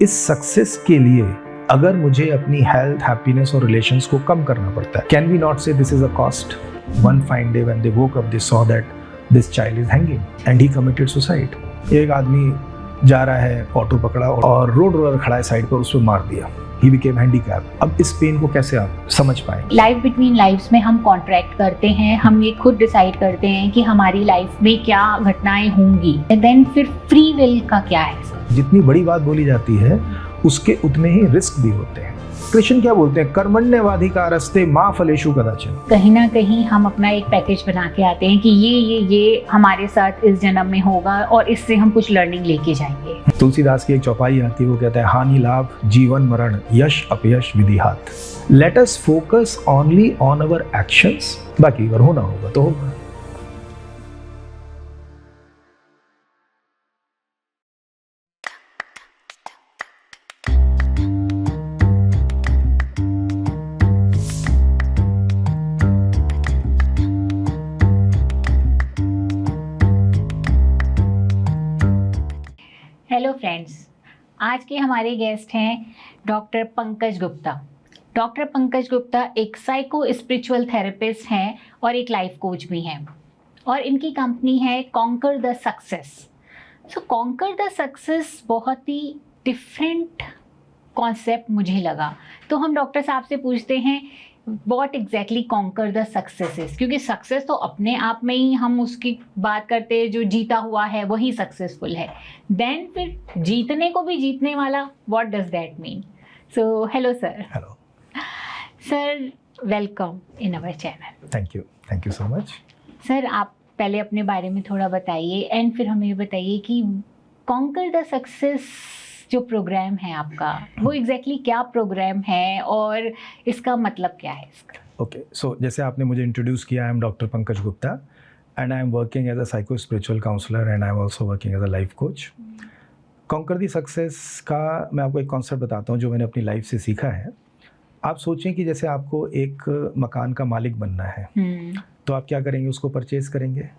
इस सक्सेस के लिए अगर मुझे अपनी हेल्थ, हैप्पीनेस और रिलेशंस को कम करना पड़ता है, कैन वी नॉट से this is a cost? One fine day when they woke up, they saw that this child is hanging and he committed suicide. एक आदमी जा रहा है, ऑटो पकड़ा और रोड रोलर खड़ा है साइड पर, उस पर मार दिया। He became handicapped। अब इस पेन को कैसे आप समझ पाए? लाइफ बिटवीन लाइफ्स में हम कॉन्ट्रैक्ट करते हैं, हम ये खुद डिसाइड करते हैं कि हमारी लाइफ में क्या घटनाएं होंगी, देन फिर फ्री विल का क्या है? जितनी बड़ी बात बोली जाती है उसके उतने ही रिस्क भी होते हैं। कृष्ण क्या बोलते हैं? कर्मण्येवाधिकारस्ते मा फलेषु कदाचन। कहीं ना कहीं हम अपना एक पैकेज बना के आते हैं कि ये हमारे साथ इस जन्म में होगा और इससे हम कुछ लर्निंग लेके जाएंगे। तुलसीदास की एक चौपाई आती है, वो कहता है हानि लाभ जीवन मरण यश अपयश विधिहात। Let us focus only on our actions, बाकी अगर होना होगा तो होगा। हेलो फ्रेंड्स, आज के हमारे गेस्ट हैं डॉक्टर पंकज गुप्ता। डॉक्टर पंकज गुप्ता एक साइको स्पिरिचुअल थेरेपिस्ट हैं और एक लाइफ कोच भी हैं, और इनकी कंपनी है conquer the success. So conquer the success बहुत ही डिफरेंट कॉन्सेप्ट मुझे लगा, तो हम डॉक्टर साहब से पूछते हैं what exactly conquer the success is, क्योंकि सक्सेस तो अपने आप में ही हम उसकी बात करते हैं, जो जीता हुआ है वही सक्सेसफुल है। देन फिर जीतने को भी जीतने वाला, what does that mean? So hello sir. Hello sir, welcome in our channel. Thank you so much. Sir, आप पहले अपने बारे में थोड़ा बताइए एंड फिर हमें बताइए कि कॉन्कर द सक्सेस जो प्रोग्राम है आपका, वो एग्जैक्टली क्या प्रोग्राम है और इसका मतलब क्या है इसका? ओके, सो जैसे आपने मुझे इंट्रोड्यूस किया, I am doctor Pankaj Gupta and I am working as a psycho spiritual counsellor and I am also working as a life coach. Conquer the success का मैं आपको एक कॉन्सेप्ट बताता हूँ जो मैंने अपनी लाइफ से सीखा है। आप सोचें कि जैसे आपको एक मकान का मालिक बनना है, तो आप क्या करेंगे? उसको परचेज़ करेंगे।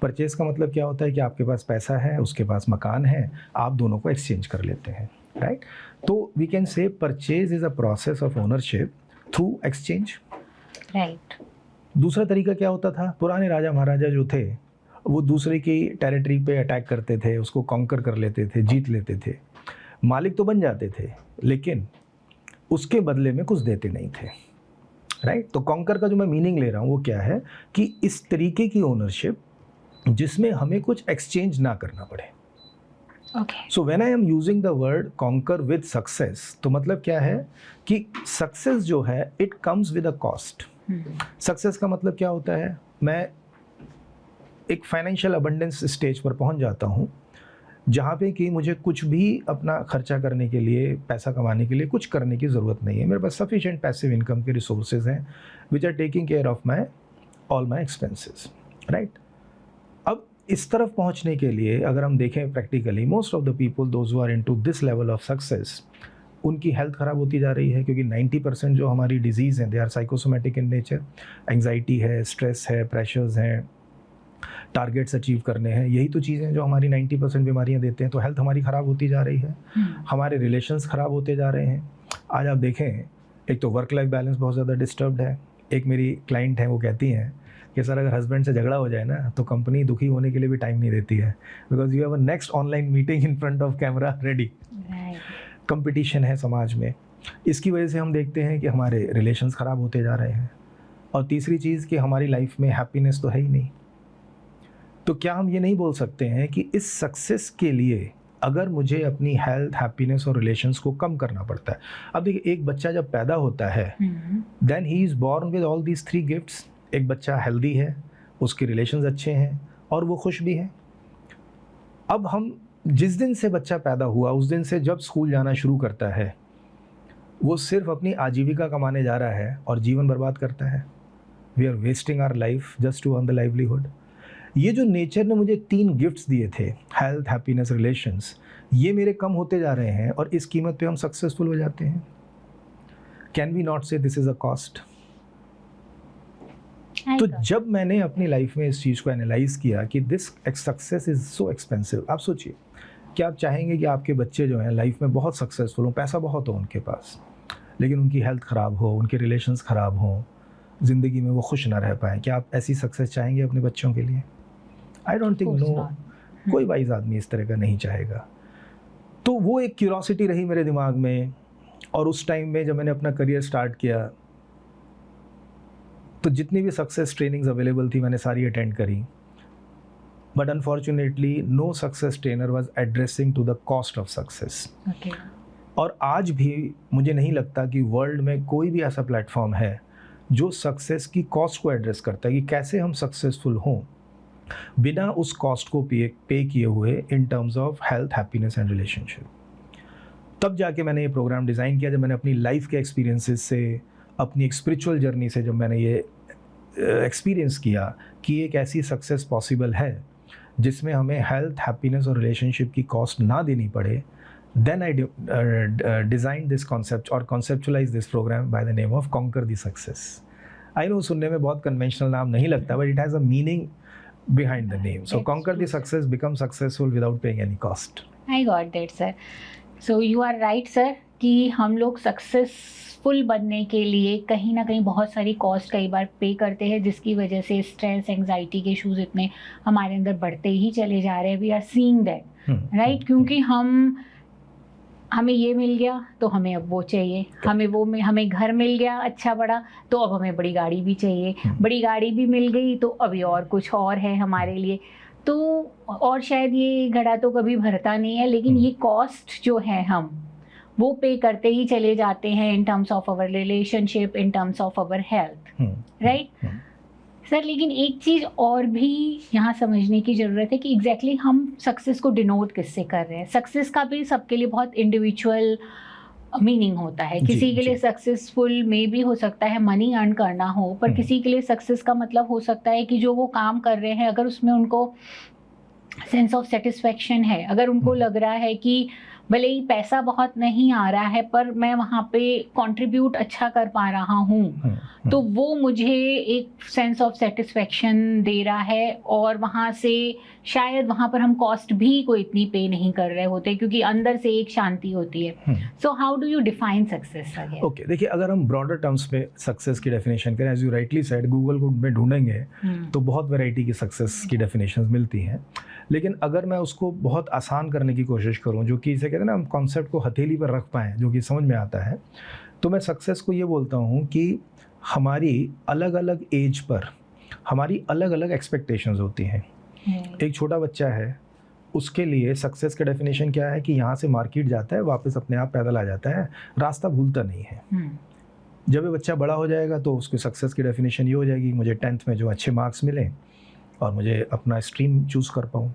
परचेज़ का मतलब क्या होता है कि आपके पास पैसा है, उसके पास मकान है, आप दोनों को एक्सचेंज कर लेते हैं, राइट? तो we can say purchase is a process of ownership through exchange, right. दूसरा तरीका क्या होता था? पुराने राजा महाराजा जो थे वो दूसरे की टेरिटरी पे अटैक करते थे, उसको कॉन्कर कर लेते थे, जीत लेते थे, मालिक तो बन जाते थे लेकिन उसके बदले में कुछ देते नहीं थे, राइट? तो कॉन्कर का जो मैं मीनिंग ले रहा हूँ वो क्या है कि इस तरीके की ओनरशिप जिसमें हमें कुछ एक्सचेंज ना करना पड़े। Okay. So when I am using the word conquer with success, तो मतलब क्या है कि सक्सेस जो है it comes with a cost. Success का मतलब क्या होता है? मैं एक फाइनेंशियल अबंडेंस स्टेज पर पहुंच जाता हूं जहां पे कि मुझे कुछ भी अपना खर्चा करने के लिए, पैसा कमाने के लिए कुछ करने की ज़रूरत नहीं है। मेरे पास सफिशिएंट पैसिव इनकम के रिसोर्सेज हैं which are taking care of my all my expenses, right? अब इस तरफ पहुंचने के लिए अगर हम देखें practically, most of the people those who are into this level of success, उनकी हेल्थ ख़राब होती जा रही है, क्योंकि 90% जो हमारी डिजीज़ हैं they are psychosomatic in nature. Anxiety है, स्ट्रेस है, प्रेशर्स हैं, टारगेट्स अचीव करने हैं, यही तो चीज़ें जो हमारी 90% बीमारियां देते हैं। तो हेल्थ हमारी ख़राब होती जा रही है, हमारे रिलेशंस ख़राब होते जा रहे हैं। आज आप देखें, एक तो वर्क लाइफ बैलेंस बहुत ज़्यादा डिस्टर्ब्ड है। एक मेरी क्लाइंट है, वो कहती हैं कि सर अगर हस्बैंड से झगड़ा हो जाए ना तो कंपनी दुखी होने के लिए भी टाइम नहीं देती है, because you have a next online meeting in front of camera ready. Competition है समाज में, इसकी वजह से हम देखते हैं कि हमारे रिलेशंस ख़राब होते जा रहे हैं। और तीसरी चीज़ कि हमारी लाइफ में हैप्पीनेस तो है ही नहीं। तो क्या हम ये नहीं बोल सकते हैं कि इस सक्सेस के लिए अगर मुझे अपनी हेल्थ, हैप्पीनेस और रिलेशंस को कम करना पड़ता है? अब देखिए, एक बच्चा जब पैदा होता है then he is born with all these 3 gifts. एक बच्चा हेल्दी है, उसके रिलेशंस अच्छे हैं और वो खुश भी है। अब हम जिस दिन से बच्चा पैदा हुआ उस दिन से जब स्कूल जाना शुरू करता है, वो सिर्फ अपनी आजीविका कमाने जा रहा है और जीवन बर्बाद करता है। We are wasting our life just to earn the livelihood. ये जो नेचर ने मुझे 3 गिफ्ट्स दिए थे, हेल्थ, हैप्पीनेस, रिलेशंस, ये मेरे कम होते जा रहे हैं और इस कीमत पे हम सक्सेसफुल हो जाते हैं। कैन वी नॉट से दिस इज़ अ कॉस्ट? तो जब मैंने अपनी लाइफ में इस चीज़ को एनालाइज किया कि this success is so expensive. आप सोचिए, क्या आप चाहेंगे कि आपके बच्चे जो हैं लाइफ में बहुत सक्सेसफुल हों, पैसा बहुत हो उनके पास, लेकिन उनकी हेल्थ ख़राब हो, उनके रिलेशंस ख़राब हों, ज़िंदगी में वो खुश ना रह पाएँ? क्या आप ऐसी सक्सेस चाहेंगे अपने बच्चों के लिए? आई डोंट थिंक, नो, कोई वाइज आदमी इस तरह का नहीं चाहेगा। तो वो एक क्यूरोसिटी रही मेरे दिमाग में, और उस टाइम में जब मैंने अपना करियर स्टार्ट किया तो जितनी भी सक्सेस ट्रेनिंग्स अवेलेबल थी मैंने सारी अटेंड करी, but unfortunately no success trainer was addressing to the cost of success. और आज भी मुझे नहीं लगता कि वर्ल्ड में कोई भी ऐसा प्लेटफॉर्म है जो सक्सेस की कॉस्ट को एड्रेस करता है कि कैसे हम सक्सेसफुल हों बिना उस कॉस्ट को पे किए हुए इन terms of health, happiness and relationship. तब जाके मैंने ये प्रोग्राम डिज़ाइन किया, जब मैंने अपनी लाइफ के एक्सपीरियंसेस से, अपनी एक स्पिरिचुअल जर्नी से जब मैंने ये एक्सपीरियंस किया कि एक ऐसी सक्सेस पॉसिबल है जिसमें हमें हेल्थ, हैप्पीनेस और रिलेशनशिप की कॉस्ट ना देनी पड़े, then I design this concept और conceptualize this program by the name of conquer the success. I know सुनने में बहुत कन्वेंशनल नाम नहीं लगता, but it has a meaning behind the name. So conquer the success, become successful without paying any cost. I got that, sir. So you are right, sir, कि हम लोग successful बनने के लिए कहीं ना कहीं बहुत सारी कॉस्ट कई बार पे करते हैं, जिसकी वजह से स्ट्रेस, एंग्जाइटी के इश्यूज इतने हमारे अंदर बढ़ते ही चले जा रहे हैं। We are seeing that, right? क्योंकि हमें ये मिल गया तो हमें अब वो चाहिए, हमें घर मिल गया अच्छा बड़ा तो अब हमें बड़ी गाड़ी भी चाहिए, बड़ी गाड़ी भी मिल गई तो अभी और कुछ और है हमारे लिए। तो और शायद ये घड़ा तो कभी भरता नहीं है, लेकिन ये कॉस्ट जो है हम वो पे करते ही चले जाते हैं in terms of our relationship, in terms of our health, right sir? लेकिन एक चीज़ और भी यहाँ समझने की ज़रूरत है कि एग्जैक्टली हम सक्सेस को डिनोट किससे कर रहे हैं। सक्सेस का भी सबके लिए बहुत इंडिविजुअल मीनिंग होता है। किसी के लिए सक्सेसफुल में भी हो सकता है मनी अर्न करना हो, पर किसी के लिए सक्सेस का मतलब हो सकता है कि जो वो काम कर रहे हैं अगर उसमें उनको सेंस ऑफ सेटिस्फेक्शन है, अगर उनको लग रहा है कि भले ही पैसा बहुत नहीं आ रहा है पर मैं वहाँ पे कंट्रीब्यूट अच्छा कर पा रहा हूँ, तो वो मुझे एक सेंस ऑफ सेटिस्फेक्शन दे रहा है, और वहाँ से शायद वहाँ पर हम कॉस्ट भी कोई इतनी पे नहीं कर रहे होते क्योंकि अंदर से एक शांति होती है। So how do you define success? Okay, देखिए, अगर हम ब्रॉडर टर्म्स में सक्सेस की डेफिनेशन करें, as you rightly said, Google में ढूंढेंगे तो बहुत वैरायटी की सक्सेस की डेफिनेशंस मिलती हैं, लेकिन अगर मैं उसको बहुत आसान करने की कोशिश करूं, जो कि इसे कहते हैं ना, हम कॉन्सेप्ट को हथेली पर रख पाएँ, जो कि समझ में आता है, तो मैं सक्सेस को ये बोलता हूं कि हमारी अलग अलग एज पर हमारी अलग अलग एक्सपेक्टेशंस होती हैं। एक छोटा बच्चा है, उसके लिए सक्सेस का डेफिनेशन क्या है कि यहाँ से मार्केट जाता है, वापस अपने आप पैदल आ जाता है, रास्ता भूलता नहीं है। जब ये बच्चा बड़ा हो जाएगा तो उसकी सक्सेस की डेफिनेशन ये हो जाएगी, मुझे 10th में जो अच्छे मार्क्स मिलें और मुझे अपना स्ट्रीम चूज़ कर पाऊँ।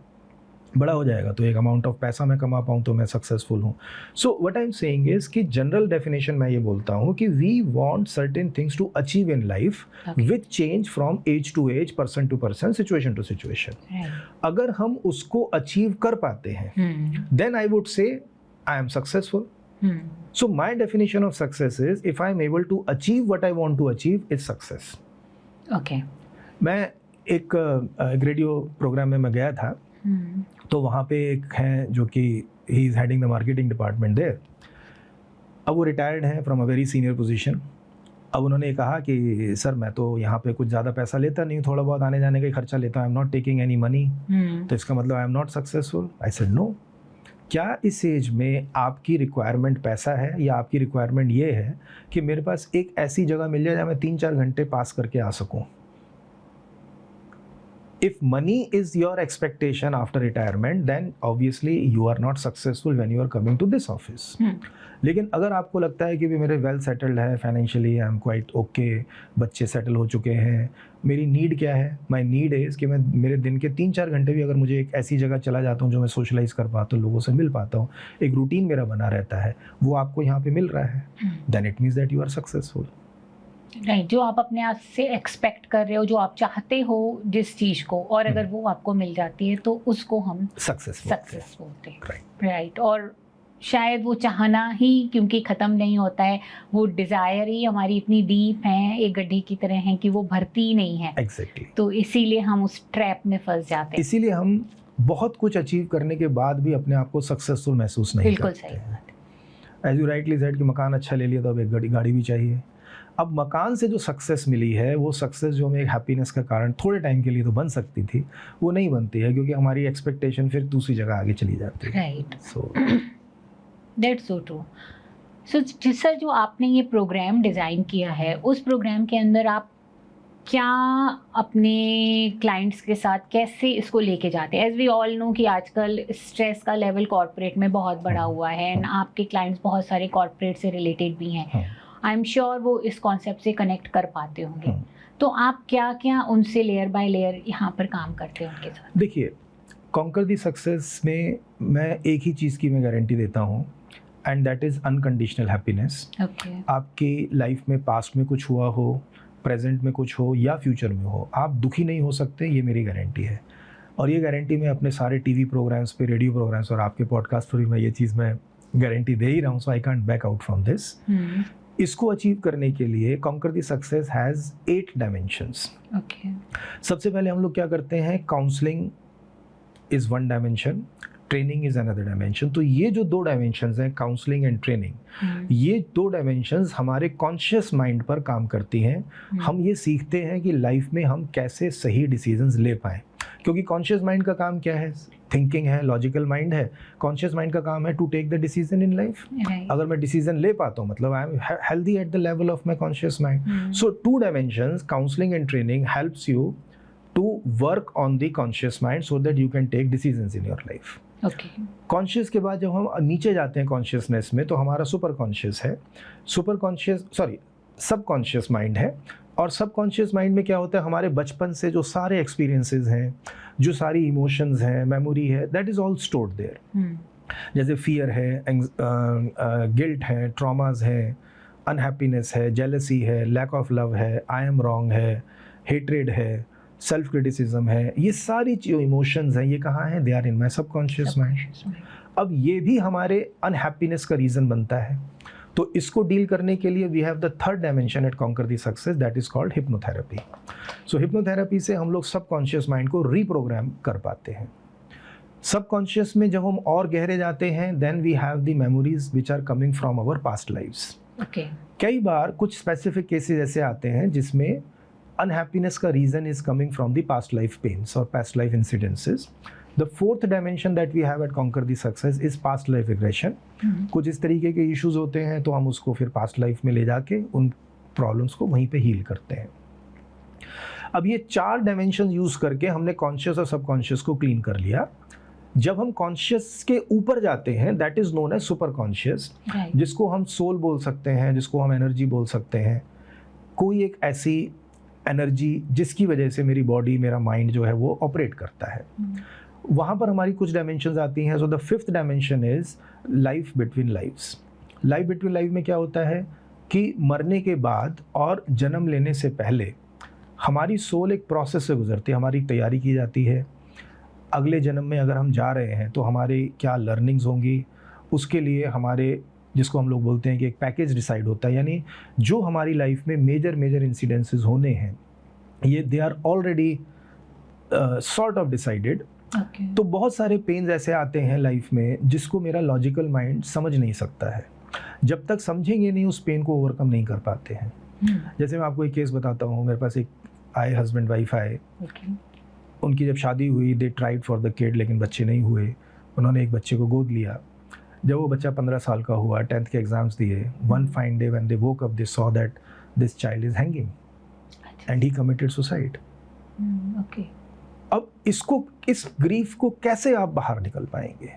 बड़ा हो जाएगा तो एक अमाउंट ऑफ पैसा मैं कमा पाऊँ तो मैं सक्सेसफुल हूँ। So what I am saying is कि जनरल डेफिनेशन मैं ये बोलता हूँ कि we want certain things to achieve in life which change from age to age, person to person, situation to situation. अगर हम उसको अचीव कर पाते हैं then I would say I am successful. So my definition of success is if I am able to achieve what I want to achieve is success. Okay. मैं एक radio programme में मैं गया था, तो वहाँ पे एक हैं जो कि he is heading the marketing department there. अब वो रिटायर्ड हैं from a very senior position. अब उन्होंने कहा कि सर मैं तो यहाँ पे कुछ ज़्यादा पैसा लेता नहीं, थोड़ा बहुत आने जाने का ही खर्चा लेता हूँ, I am not taking any money, तो इसका मतलब I am not successful. I said no, क्या इस एज में आपकी रिक्वायरमेंट पैसा है या आपकी रिक्वायरमेंट ये है कि मेरे पास एक ऐसी जगह मिल जाए जहाँ मैं 3-4 घंटे पास करके आ सकूँ? If money is your expectation after retirement, then obviously you are not successful when you are coming to this office. लेकिन अगर आपको लगता है कि भी मेरे वेल सेटल्ड है financially, I am quite okay, बच्चे सेटल हो चुके हैं, मेरी नीड क्या है? माई नीड इज़ कि मैं मेरे दिन के 3-4 घंटे भी अगर मुझे एक ऐसी जगह चला जाता हूँ जो मैं सोशलाइज कर पाता हूँ, लोगों से मिल पाता हूँ, एक रूटीन मेरा बना रहता है, वो आपको यहाँ पे मिल रहा है, then it means that you are successful. Right, जो आप अपने आप से एक्सपेक्ट कर रहे हो, जो आप चाहते हो जिस चीज़ को, और अगर वो आपको मिल जाती है तो उसको हम सक्सेस बोलते हैं। राइट, और शायद वो चाहना ही क्योंकि ख़त्म नहीं होता है, वो डिज़ायर ही हमारी इतनी डीप है, एक गड्ढे की तरह है कि वो भरती ही नहीं है। एग्जैक्टली। तो इसीलिए हम उस ट्रैप में फंस जाते हैं। इसीलिए हम बहुत कुछ अचीव करने के बाद भी अपने आप को सक्सेसफुल महसूस नहीं बिल्कुल करते सही हैं। बात है। एज यू राइटली सेड कि मकान अच्छा ले लिया तो अब एक गाड़ी भी चाहिए। अब मकान से जो सक्सेस मिली है, वो सक्सेस जो हमें एक हैप्पीनेस का कारण थोड़े टाइम के लिए तो बन सकती थी, वो नहीं बनती है, क्योंकि हमारी एक्सपेक्टेशन फिर दूसरी जगह आगे चली जाती है। Right, so that's so true. So sir, जो आपने ये प्रोग्राम डिज़ाइन किया है, उस प्रोग्राम के अंदर आप क्या अपने क्लाइंट्स के साथ कैसे इसको लेके जाते हैं? एज वी ऑल नो कि आजकल स्ट्रेस का लेवल कॉर्पोरेट में बहुत बढ़ा हुआ है, एंड आपके क्लाइंट्स बहुत सारे कॉर्पोरेट से रिलेटेड भी हैं। आई एम श्योर वो इस कॉन्सेप्ट से कनेक्ट कर पाते होंगे। तो आप क्या क्या उनसे लेयर बाय लेयर यहाँ पर काम करते हैं उनके साथ? देखिए, कॉन्कर दी सक्सेस में मैं एक ही चीज़ की मैं गारंटी देता हूँ, and that is unconditional happiness. Okay, आपकी लाइफ में पास्ट में कुछ हुआ हो, प्रेजेंट में कुछ हो या फ्यूचर में हो, आप दुखी नहीं हो सकते, ये मेरी गारंटी है। और ये गारंटी मैं अपने सारे टीवी प्रोग्राम्स पे, रेडियो प्रोग्राम्स और आपके पॉडकास्ट पर भी मैं ये चीज़ मैं गारंटी दे ही रहा हूँ। So I can't back out from this. इसको अचीव करने के लिए conquer the success has 8 dimensions. Okay, सबसे पहले हम लोग क्या करते हैं, counselling is 1 dimension, training is another dimension. तो ये जो 2 डायमेंशंस हैं, काउंसलिंग एंड ट्रेनिंग, ये 2 डायमेंशंस हमारे कॉन्शियस माइंड पर काम करती हैं। हम ये सीखते हैं कि लाइफ में हम कैसे सही डिसीजंस ले पाएँ, क्योंकि कॉन्शियस माइंड का काम क्या है, थिंकिंग है, लॉजिकल माइंड है। कॉन्शियस माइंड का काम है to take the decision in life. अगर मैं डिसीजन ले पाता हूँ, मतलब I am healthy at the level of my conscious mind. So 2 dimensions, counselling and training, helps you to work on the conscious mind so that you can take decisions in your life. Okay, conscious के बाद जब हम नीचे जाते हैं consciousness में, तो हमारा सुपर कॉन्शियस है, सब कॉन्शियस माइंड है। और सब कॉन्शियस माइंड में क्या होता है, हमारे बचपन से जो सारे एक्सपीरियंसेस हैं, जो सारी इमोशंस हैं, मेमोरी है, that is all stored there. जैसे फियर है, गिल्ट है, ट्रॉमास है, अनहैप्पीनेस है, जेलसी है, लैक ऑफ लव है, आई एम रॉन्ग है, हेट्रेड है, सेल्फ क्रिटिसिज्म है, ये सारी जो इमोशंस हैं, ये कहाँ हैं, they are in my subconscious mind. अब ये भी हमारे अनहैप्पीनेस का रीज़न बनता है। तो इसको डील करने के लिए we have the 3rd dimension at conquer the success, that is called hypnotherapy. So hypnotherapy से हम लोग सबकॉन्शियस माइंड को रीप्रोग्राम कर पाते हैं। सबकॉन्शियस में जब हम और गहरे जाते हैं, then we have the memories which are coming from our past lives. Okay, कई बार कुछ स्पेसिफिक केसेस ऐसे आते हैं जिसमें अनहैप्पीनेस का reason is coming from the past life pains और past life incidences. The 4th dimension that we have at conquer the success is past life regression. कुछ इस तरीके के इश्यूज होते हैं, तो हम उसको फिर पास्ट लाइफ में ले जाके उन प्रॉब्लम्स को वहीं पे हील करते हैं। अब ये 4 डायमेंशन यूज़ करके हमने कॉन्शियस और सबकॉन्शियस को क्लीन कर लिया। जब हम कॉन्शियस के ऊपर जाते हैं, that is known as super conscious, जिसको हम सोल बोल सकते हैं, जिसको हम एनर्जी बोल सकते हैं। कोई एक ऐसी एनर्जी जिसकी वजह से मेरी बॉडी, मेरा माइंड जो है वो ऑपरेट करता है। वहाँ पर हमारी कुछ डायमेंशंस आती हैं। So the 5th dimension is life between lives. Life between life में क्या होता है कि मरने के बाद और जन्म लेने से पहले हमारी सोल एक प्रोसेस से गुजरती है, हमारी तैयारी की जाती है। अगले जन्म में अगर हम जा रहे हैं तो हमारे क्या लर्निंग्स होंगी, उसके लिए हमारे, जिसको हम लोग बोलते हैं कि एक पैकेज डिसाइड होता है, यानी जो हमारी लाइफ में मेजर इंसिडेंसेस होने हैं, ये they are already sort of decided. तो बहुत सारे पेन्स ऐसे आते हैं लाइफ में जिसको मेरा लॉजिकल माइंड समझ नहीं सकता है। जब तक समझेंगे नहीं, उस पेन को ओवरकम नहीं कर पाते हैं। जैसे मैं आपको एक केस बताता हूँ। मेरे पास एक आए हस्बैंड वाइफ आए, उनकी जब शादी हुई, they tried for the kid, लेकिन बच्चे नहीं हुए। उन्होंने एक बच्चे को गोद लिया। जब वो बच्चा 15 साल का हुआ, 10th के एग्जाम्स दिए, one fine day when they woke up, they saw that this child is hanging and he committed suicide. अब इसको, इस ग्रीफ को कैसे आप बाहर निकल पाएंगे?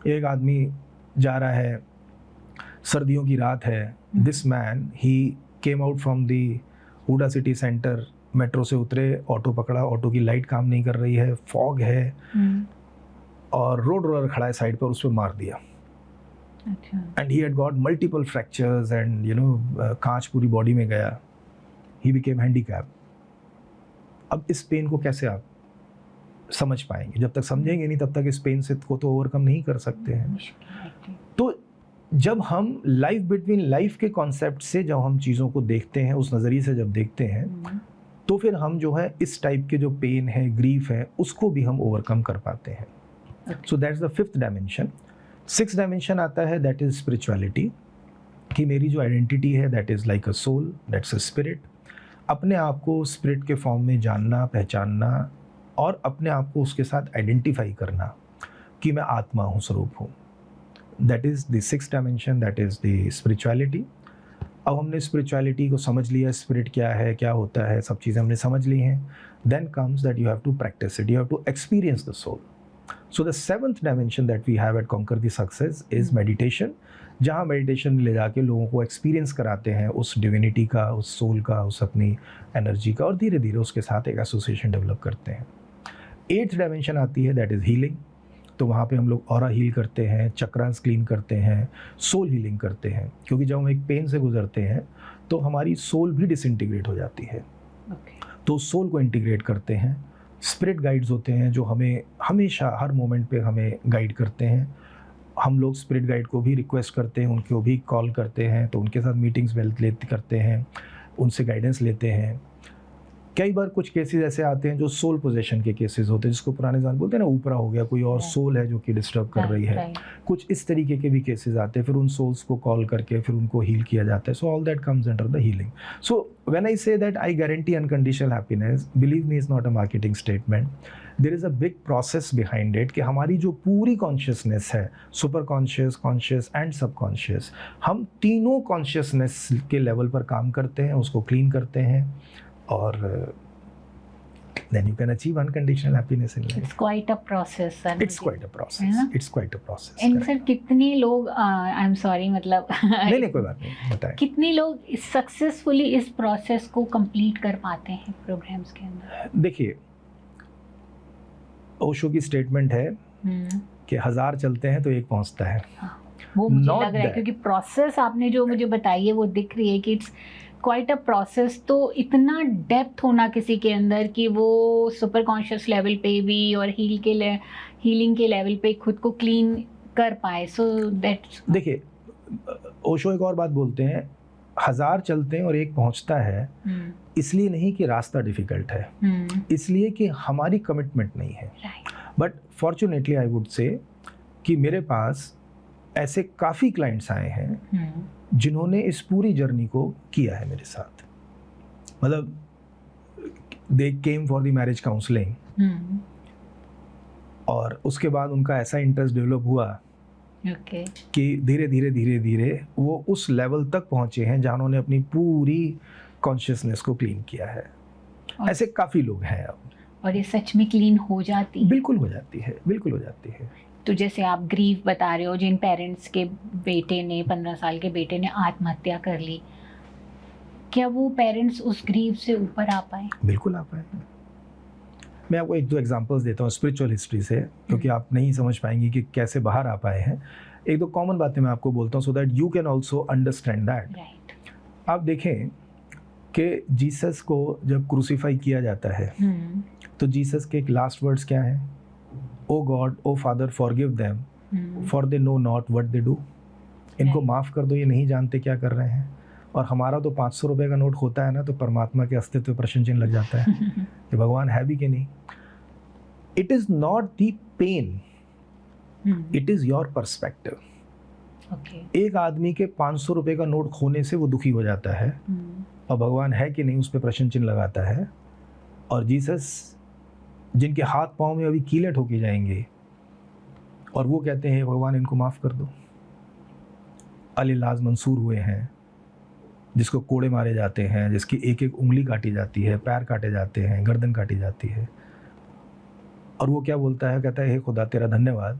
एक आदमी जा रहा है, सर्दियों की रात है, this man he came out from the HUDA city centre, metro से उतरे, ऑटो पकड़ा, ऑटो की लाइट काम नहीं कर रही है, फॉग है, और रोड रोलर खड़ा है साइड पर, उस पर मार दिया। And he had got multiple fractures and you know, कांच पूरी बॉडी में गया। He became handicap. अब इस पेन को कैसे आप समझ पाएंगे? जब तक समझेंगे नहीं, तब तक इस पेन से को तो ओवरकम नहीं कर सकते हैं। तो जब हम लाइफ बिटवीन लाइफ के कॉन्सेप्ट से जब हम चीज़ों को देखते हैं, उस नज़रिए से जब देखते हैं, तो तो फिर हम जो है इस टाइप के जो पेन है, ग्रीफ है, उसको भी हम ओवरकम कर पाते हैं. So that's the 5th dimension. 6th dimension आता है, दैट इज स्पिरिचुअलिटी, कि मेरी जो आइडेंटिटी है that is like a soul, that's a spirit. अपने आप को स्पिरिट के फॉर्म में जानना, पहचानना और अपने आप को उसके साथ आइडेंटिफाई करना कि मैं आत्मा हूँ, स्वरूप हूँ. That is the 6th dimension, that is the spirituality. अब हमने स्पिरिचुअलिटी को समझ लिया, स्पिरिट क्या है, क्या होता है, सब चीज़ें हमने समझ ली हैं. Then comes that you have to practice it, you have to experience the soul. So the 7th dimension that we have at conquer the success is meditation, जहाँ मेडिटेशन ले जाके लोगों को एक्सपीरियंस कराते हैं उस डिविनिटी का, उस सोल का, उस अपनी एनर्जी का, और धीरे धीरे उसके साथ एक एसोसिएशन डेवलप करते हैं. 8th डायमेंशन आती है, दैट इज़ हीलिंग. तो वहाँ पे हम लोग ऑरा हील करते हैं, चक्रास क्लीन करते हैं, सोल हीलिंग करते हैं, क्योंकि जब हम एक पेन से गुजरते हैं तो हमारी सोल भी डिसइंटीग्रेट हो जाती है. तो सोल को इंटीग्रेट करते हैं. स्पिरिट गाइड्स होते हैं जो हमें हमेशा हर मोमेंट पे हमें गाइड करते हैं. हम लोग स्पिरिट गाइड को भी रिक्वेस्ट करते हैं, उनको भी कॉल करते हैं, तो उनके साथ मीटिंग्स करते हैं, उनसे गाइडेंस लेते हैं. कई बार कुछ केसेस ऐसे आते हैं जो सोल पोजेशन के केसेस होते हैं, जिसको पुराने ज़माने बोलते हैं ना, ऊपरा हो गया, कोई और सोल है जो कि डिस्टर्ब कर रही है. कुछ इस तरीके के भी केसेस आते हैं, फिर उन सोल्स को कॉल करके फिर उनको हील किया जाता है. So all that comes under the healing. So when I say that I guarantee unconditional happiness, believe me, is not a marketing statement. There is a big process behind it, कि हमारी जो पूरी consciousness है, super conscious, conscious and subconscious, हम तीनों consciousness के level पर काम करते हैं, उसको क्लीन करते हैं, और then you can achieve unconditional happiness in life. It's quite a process, sir. It's quite a process. It's quite a process. And sir, कितने लोग, I'm sorry, मतलब नहीं कोई बात नहीं, बताएं. कितने लोग सक्सेसफुली इस प्रोसेस को कंप्लीट कर पाते हैं प्रोग्राम्स के अंदर? देखिए, ओशो की स्टेटमेंट है कि 1000 चलते हैं तो एक पहुंचता है. वो मुझे लग रहा है, क्योंकि प्रोसेस आपने जो मुझे बताई है वो दिख रही है कि इट्स क्वाइट अ प्रोसेस. तो इतना डेप्थ होना किसी के अंदर कि वो सुपर कॉन्शियस लेवल पे भी और हीलिंग के लेवल पे खुद को क्लीन कर पाए. सो दैट्स, देखिए, ओशो एक और बात बोलते हैं, 1000 चलते हैं और एक पहुंचता है. इसलिए नहीं कि रास्ता डिफिकल्ट है, इसलिए कि हमारी कमिटमेंट नहीं है. बट फॉर्चुनेटली आई वुड से कि मेरे पास ऐसे काफ़ी क्लाइंट्स आए हैं जिन्होंने इस पूरी जर्नी को किया है मेरे साथ. मतलब they came for the marriage counselling, और उसके बाद उनका ऐसा इंटरेस्ट डेवलप हुआ कि धीरे धीरे वो उस लेवल तक पहुंचे हैं जहाँ उन्होंने अपनी पूरी कॉन्शियसनेस को क्लीन किया है. ऐसे काफ़ी लोग हैं अब. और ये सच में क्लीन हो जाती है? बिल्कुल हो जाती है, बिल्कुल हो जाती है. तो जैसे आप ग्रीफ बता रहे हो, जिन पेरेंट्स के बेटे ने, 15 साल के बेटे ने आत्महत्या कर ली, क्या वो पेरेंट्स उस ग्रीफ से ऊपर आ पाए? बिल्कुल आ पाए. मैं आपको 1-2 एग्जांपल्स देता हूँ स्पिरिचुअल हिस्ट्री से, क्योंकि आप नहीं समझ पाएंगी कि कैसे बाहर आ पाए हैं. 1-2 कॉमन बातें मैं आपको बोलता हूँ, सो that you can also understand that. आप देखें कि जीसस को जब क्रूसीफाई किया जाता है, तो जीसस के एक लास्ट वर्ड्स क्या हैं? O God, O Father, forgive them for they know not what they do. इनको माफ़ कर दो, ये नहीं जानते क्या कर रहे हैं. और हमारा तो 500 रुपये का नोट होता है ना, तो परमात्मा के अस्तित्व पर प्रश्न चिन्ह लग जाता है कि भगवान है भी कि नहीं. It is not the pain, it is your perspective. एक आदमी के 500 रुपये का नोट खोने से वो दुखी हो जाता है, और भगवान है कि नहीं उस पर प्रश्न चिन्ह लगाता है. और जीसस, जिनके हाथ पाँव में अभी कीले ठोके जाएंगे, और वो कहते हैं भगवान इनको माफ़ कर दो. अल-इलाज मंसूर हुए हैं, जिसको कोड़े मारे जाते हैं, जिसकी एक एक उंगली काटी जाती है, पैर काटे जाते हैं, गर्दन काटी जाती है. और वो क्या बोलता है? कहता है हे खुदा, तेरा धन्यवाद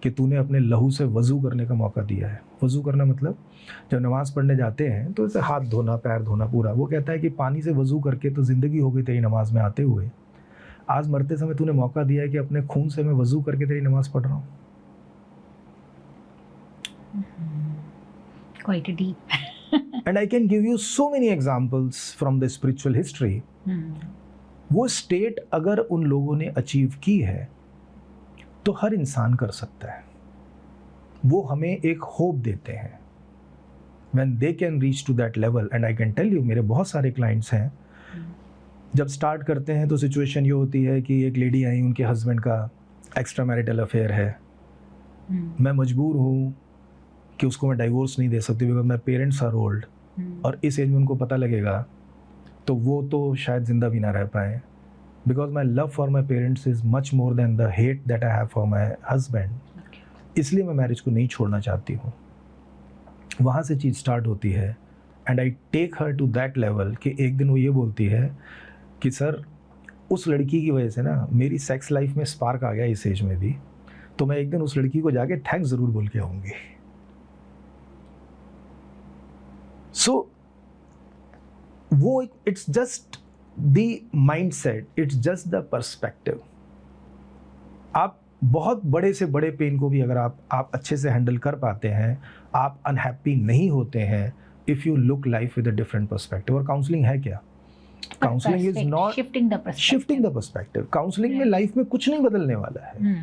कि तूने अपने लहू से वज़ू करने का मौका दिया है. वज़ू करना मतलब जब नमाज़ पढ़ने जाते हैं तो ऐसे हाथ धोना, पैर धोना पूरा. वो कहता है कि पानी से वज़ू करके तो ज़िंदगी हो गई तेरी नमाज़ में आते हुए, आज मरते समय तूने मौका दिया है कि अपने खून से मैं वज़ू करके तेरी नमाज़ पढ़ रहा हूँ. Quite deep. And I can give you so many examples from the spiritual history. वो स्टेट अगर उन लोगों ने अचीव की है तो हर इंसान कर सकता है. वो हमें एक होप देते हैं when they can reach to that level. And I can tell you, मेरे बहुत सारे क्लाइंट्स हैं जब स्टार्ट करते हैं तो सिचुएशन ये होती है कि एक लेडी आई, उनके हस्बैंड का एक्स्ट्रा मैरिटल अफेयर है, मैं मजबूर हूँ कि उसको मैं डाइवोर्स नहीं दे सकती because my parents are old, और इस एज में उनको पता लगेगा तो वो तो शायद ज़िंदा भी ना रह पाए, because my love for my parents is much more than the hate that I have for my husband, इसलिए मैं मैरिज को नहीं छोड़ना चाहती हूँ। वहाँ से चीज़ स्टार्ट होती है and I take her to that level कि एक दिन वो ये बोलती है कि सर उस लड़की की वजह से ना मेरी सेक्स लाइफ में स्पार्क आ गया इस एज में भी, तो मैं एक दिन उस लड़की को जाके थैंक्स ज़रूर बोल के आऊँगी। सो वो it's just the mindset, it's just the perspective. आप बहुत बड़े से बड़े पेन को भी अगर आप अच्छे से हैंडल कर पाते हैं, आप अनहैप्पी नहीं होते हैं if you look life with a different perspective. और काउंसलिंग है क्या? Counselling is not shifting the perspective. Counselling में लाइफ में कुछ नहीं बदलने वाला है,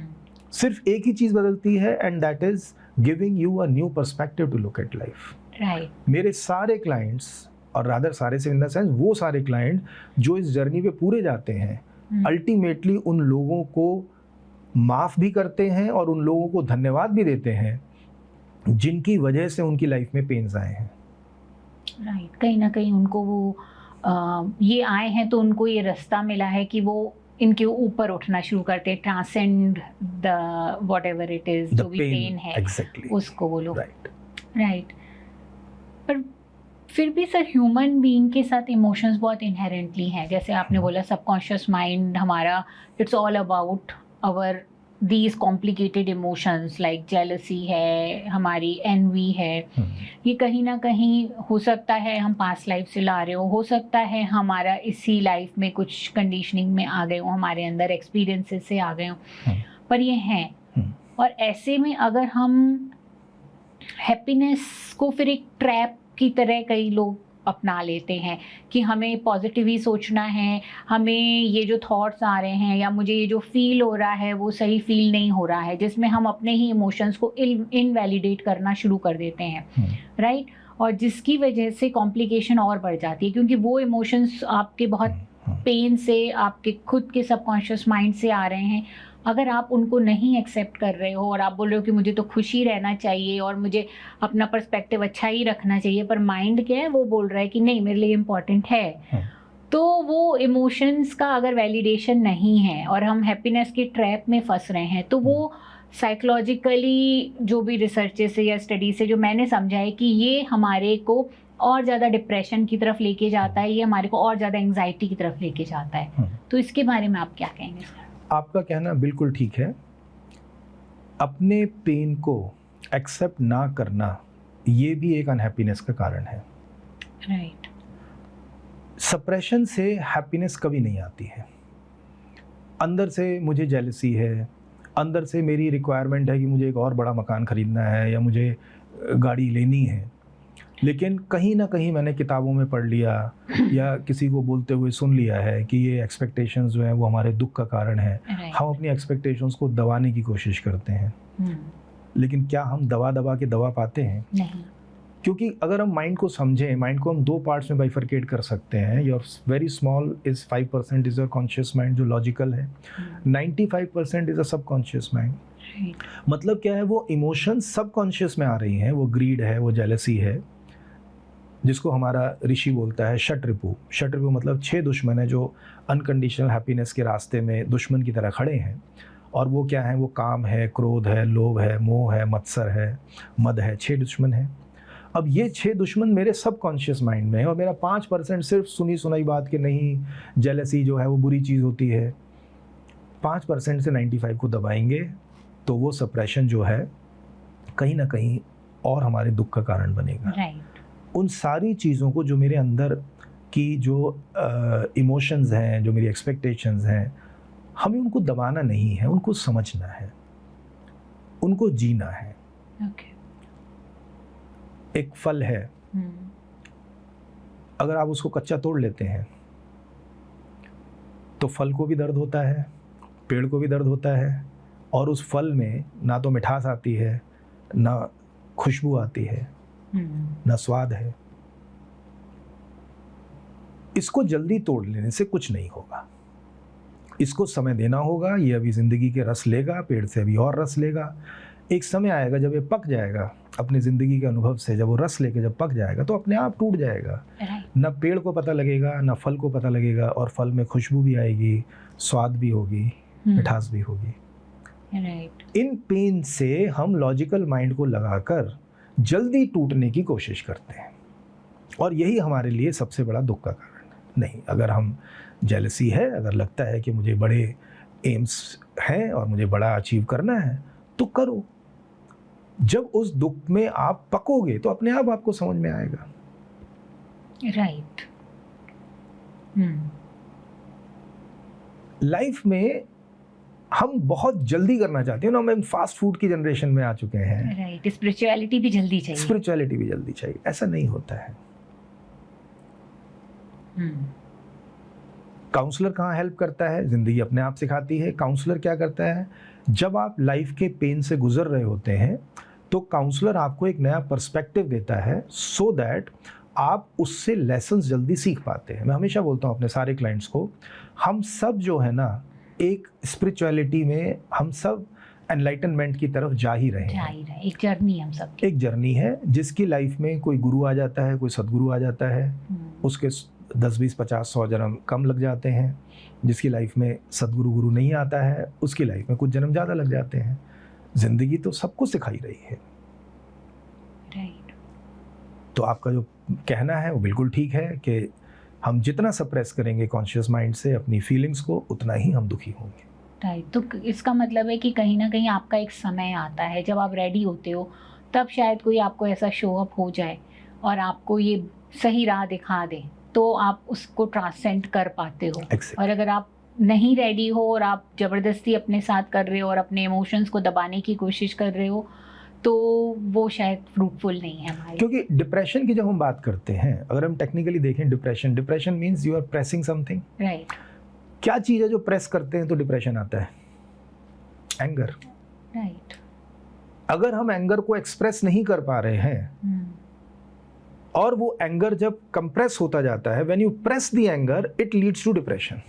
सिर्फ एक ही चीज़ बदलती है and that is giving you a new perspective to look at life. मेरे सारे क्लाइंट्स, और रादर सारे से इन द सेंस वो सारे क्लाइंट जो इस जर्नी पे पूरे जाते हैं, अल्टीमेटली उन लोगों को माफ़ भी करते हैं और उन लोगों को धन्यवाद भी देते हैं जिनकी वजह से उनकी लाइफ में पेन्स आए हैं। राइट, कहीं ना कहीं उनको वो ये आए हैं तो उनको ये रास्ता मिला है कि वो इनके ऊपर उठना शुरू करते हैं, transcend the whatever it is, जो भी पेन है exactly. उसको वो लोग। राइट। पर फिर भी सर ह्यूमन बीइंग के साथ इमोशंस बहुत इनहेरेंटली हैं, जैसे आपने बोला सबकॉन्शियस माइंड हमारा, it's all about our these complicated emotions like jealousy है, हमारी एनवी है। ये कहीं ना कहीं हो सकता है हम पास्ट लाइफ से ला रहे हो सकता है हमारा इसी लाइफ में कुछ कंडीशनिंग में आ गए हो, हमारे अंदर एक्सपीरियंसेस से आ गए हो, पर ये हैं। और ऐसे में अगर हम हैप्पीनेस को फिर एक ट्रैप की तरह कई लोग अपना लेते हैं कि हमें पॉजिटिव ही सोचना है, हमें ये जो थॉट्स आ रहे हैं या मुझे ये जो फील हो रहा है वो सही फील नहीं हो रहा है, जिसमें हम अपने ही इमोशंस को इनवैलिडेट करना शुरू कर देते हैं, राइट। और जिसकी वजह से कॉम्प्लिकेशन और बढ़ जाती है, क्योंकि वो इमोशंस आपके बहुत पेन से, आपके खुद के सबकॉन्शियस माइंड से आ रहे हैं। अगर आप उनको नहीं एक्सेप्ट कर रहे हो और आप बोल रहे हो कि मुझे तो खुशी रहना चाहिए और मुझे अपना पर्सपेक्टिव अच्छा ही रखना चाहिए, पर माइंड क्या है, वो बोल रहा है कि नहीं मेरे लिए इम्पोर्टेंट है, तो वो इमोशंस का अगर वैलिडेशन नहीं है और हम हैप्पीनेस की ट्रैप में फंस रहे हैं, तो वो साइकोलॉजिकली जो भी रिसर्चेस से या स्टडी से जो मैंने समझा है कि ये हमारे को और ज़्यादा डिप्रेशन की तरफ लेके जाता है, ये हमारे को और ज़्यादा एंग्जाइटी की तरफ लेके जाता है। तो इसके बारे में आप क्या कहेंगे सर? आपका कहना बिल्कुल ठीक है। अपने पेन को एक्सेप्ट ना करना ये भी एक अनहैप्पीनेस का कारण है। राइट। सप्रेशन से हैप्पीनेस कभी नहीं आती है। अंदर से मुझे जेलसी है, अंदर से मेरी रिक्वायरमेंट है कि मुझे एक और बड़ा मकान खरीदना है या मुझे गाड़ी लेनी है, लेकिन कहीं ना कहीं मैंने किताबों में पढ़ लिया या किसी को बोलते हुए सुन लिया है कि ये एक्सपेक्टेशंस जो हैं वो हमारे दुख का कारण है। हम अपनी एक्सपेक्टेशंस को दबाने की कोशिश करते हैं, लेकिन क्या हम दबा के दबा पाते हैं? नहीं। क्योंकि अगर हम माइंड को समझें, माइंड को हम दो पार्ट्स में बाइफरकेट कर सकते हैं। Your very small is 5% is your conscious mind जो लॉजिकल है, 95% इज अ सबकॉन्शियस माइंड। मतलब क्या है, वो इमोशंस सबकॉन्शियस में आ रही हैं, वो ग्रीड है, वो जेलसी है, जिसको हमारा ऋषि बोलता है षटरिपु। षटरिपु मतलब 6 दुश्मन है जो अनकंडीशनल हैप्पीनेस के रास्ते में दुश्मन की तरह खड़े हैं। और वो क्या है, वो काम है, क्रोध है, लोभ है, मोह है, मत्सर है, मद है, 6 दुश्मन है। अब ये 6 दुश्मन मेरे सबकॉन्शियस माइंड में है और मेरा 5% सिर्फ सुनी सुनाई बात के नहीं, जेलसी जो है वो बुरी चीज़ होती है। 5% से 95 को दबाएंगे तो वो सप्रेशन जो है कहीं ना कहीं और हमारे दुख का कारण बनेगा। उन सारी चीज़ों को जो मेरे अंदर की जो इमोशंस हैं, जो मेरी एक्सपेक्टेशंस हैं, हमें उनको दबाना नहीं है, उनको समझना है, उनको जीना है। एक फल है, अगर आप उसको कच्चा तोड़ लेते हैं तो फल को भी दर्द होता है, पेड़ को भी दर्द होता है, और उस फल में ना तो मिठास आती है, ना खुशबू आती है, ना स्वाद है। इसको जल्दी तोड़ लेने से कुछ नहीं होगा, इसको समय देना होगा। ये अभी ज़िंदगी के रस लेगा, पेड़ से अभी और रस लेगा। एक समय आएगा जब ये पक जाएगा, अपनी ज़िंदगी के अनुभव से जब वो रस लेके जब पक जाएगा तो अपने आप टूट जाएगा। न पेड़ को पता लगेगा, न फल को पता लगेगा, और फल में खुशबू भी आएगी, स्वाद भी होगी, मिठास भी होगी। इन पेन से हम लॉजिकल माइंड को लगाकर जल्दी टूटने की कोशिश करते हैं, और यही हमारे लिए सबसे बड़ा दुख का कारण है। नहीं, अगर हम जेलसी है, अगर लगता है कि मुझे बड़े एम्स हैं और मुझे बड़ा अचीव करना है, तो करो। जब उस दुख में आप पकोगे तो अपने आप आपको समझ में आएगा। राइट। लाइफ में हम बहुत जल्दी करना चाहते हैं ना, हम फास्ट फूड की जनरेशन में आ चुके हैं। राइट, स्पिरिचुअलिटी भी जल्दी चाहिए। स्पिरिचुअलिटी भी जल्दी चाहिए, ऐसा नहीं होता है। काउंसलर कहाँ हेल्प करता है? जिंदगी अपने आप सिखाती है। काउंसलर क्या करता है? जब आप लाइफ के पेन से गुजर रहे होते हैं तो काउंसलर आपको एक नया पर्सपेक्टिव देता है, सो दैट आप उससे लेसन्स जल्दी सीख पाते हैं। मैं हमेशा बोलता हूँ अपने सारे क्लाइंट्स को, हम सब जो है ना, एक स्पिरिचुअलिटी में हम सब एनलाइटनमेंट की तरफ जा ही रहे हैं। एक जर्नी, हम सब एक जर्नी है। जिसकी लाइफ में कोई गुरु आ जाता है, कोई सदगुरु आ जाता है, उसके 10, 20, 50, 100 जन्म कम लग जाते हैं। जिसकी लाइफ में सदगुरु गुरु नहीं आता है, उसकी लाइफ में कुछ जन्म ज़्यादा लग जाते हैं। ज़िंदगी तो सबको सिखाई रही है। राइट। तो आपका जो कहना है वो बिल्कुल ठीक है कि हम जितना सप्रेस करेंगे कॉन्शियस माइंड से अपनी फीलिंग्स को, उतना ही हम दुखी होंगे। राइट। तो इसका मतलब है कि कहीं ना कहीं आपका एक समय आता है जब आप रेडी होते हो, तब शायद कोई आपको ऐसा शो अप हो जाए और आपको ये सही राह दिखा दे, तो आप उसको ट्रांसेंड कर पाते हो। और अगर आप नहीं रेडी हो और आप ज़बरदस्ती अपने साथ कर रहे हो और अपने इमोशंस को दबाने की कोशिश कर रहे हो, तो वो शायद फ्रूटफुल नहीं है हमारे। क्योंकि डिप्रेशन की जब हम बात करते हैं, अगर हम टेक्निकली देखें, depression means you are pressing something. Right. क्या चीज़ है जो प्रेस करते हैं तो डिप्रेशन आता है? एंगर। राइट। अगर हम एंगर को एक्सप्रेस नहीं कर पा रहे हैं और वो एंगर जब कंप्रेस होता जाता है, when you press the anger, it leads to depression.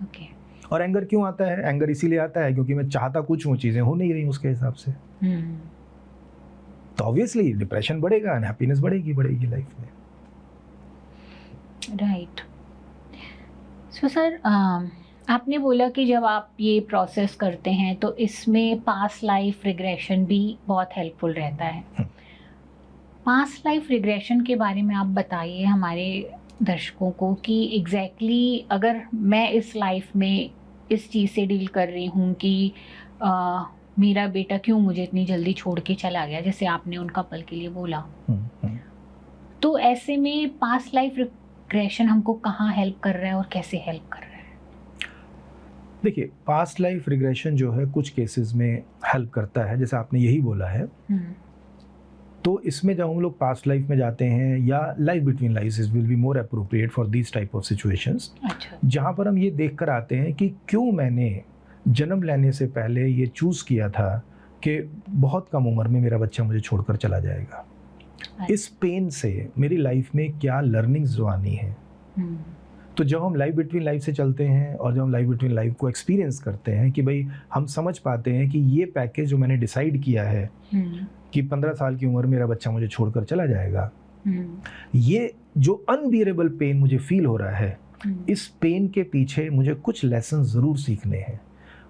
Okay. और एंगर क्यों आता है? एंगर इसीलिए आता है क्योंकि मैं चाहता कुछ हूँ, चीज़ें हो नहीं रही उसके हिसाब से। तो ऑब्वियसली डिप्रेशन बढ़ेगा, अनहैप्पीनेस बढ़ेगी लाइफ में। राइट। सो सर, आपने बोला कि जब आप ये प्रोसेस करते हैं तो इसमें पास्ट लाइफ रिग्रेशन भी बहुत हेल्पफुल रहता है। पास्ट लाइफ रिग्रेशन के बारे में आप बताइए हमारे दर्शकों को कि एग्जैक्टली अगर मैं इस लाइफ में इस चीज़ से डील कर रही हूँ कि मेरा बेटा क्यों मुझे इतनी जल्दी छोड़ के चला गया, जैसे आपने उन कपल के लिए बोला, तो ऐसे में पास्ट लाइफ रिग्रेशन हमको कहाँ हेल्प कर रहा है और कैसे हेल्प कर रहा है? देखिए, पास्ट लाइफ रिग्रेशन जो है कुछ केसेस में हेल्प करता है, जैसे आपने यही बोला है। तो इसमें जब हम लोग पास्ट लाइफ में जाते हैं, या life between lives will be more appropriate for this type of situations, जहाँ पर हम ये देख कर आते हैं कि क्यों मैंने जन्म लेने से पहले ये चूज़ किया था कि बहुत कम उम्र में मेरा बच्चा मुझे छोड़कर चला जाएगा। इस पेन से मेरी लाइफ में क्या लर्निंग्स जो आनी है। तो जब हम लाइफ बिटवीन लाइफ से चलते हैं और जब हम लाइफ बिटवीन लाइफ को एक्सपीरियंस करते हैं कि भाई हम समझ पाते हैं कि ये पैकेज जो मैंने डिसाइड किया है कि 15 साल की उम्र मेरा बच्चा मुझे छोड़कर चला जाएगा, ये जो अनबियरेबल पेन मुझे फील हो रहा है, इस पेन के पीछे मुझे कुछ लेसन ज़रूर सीखने हैं।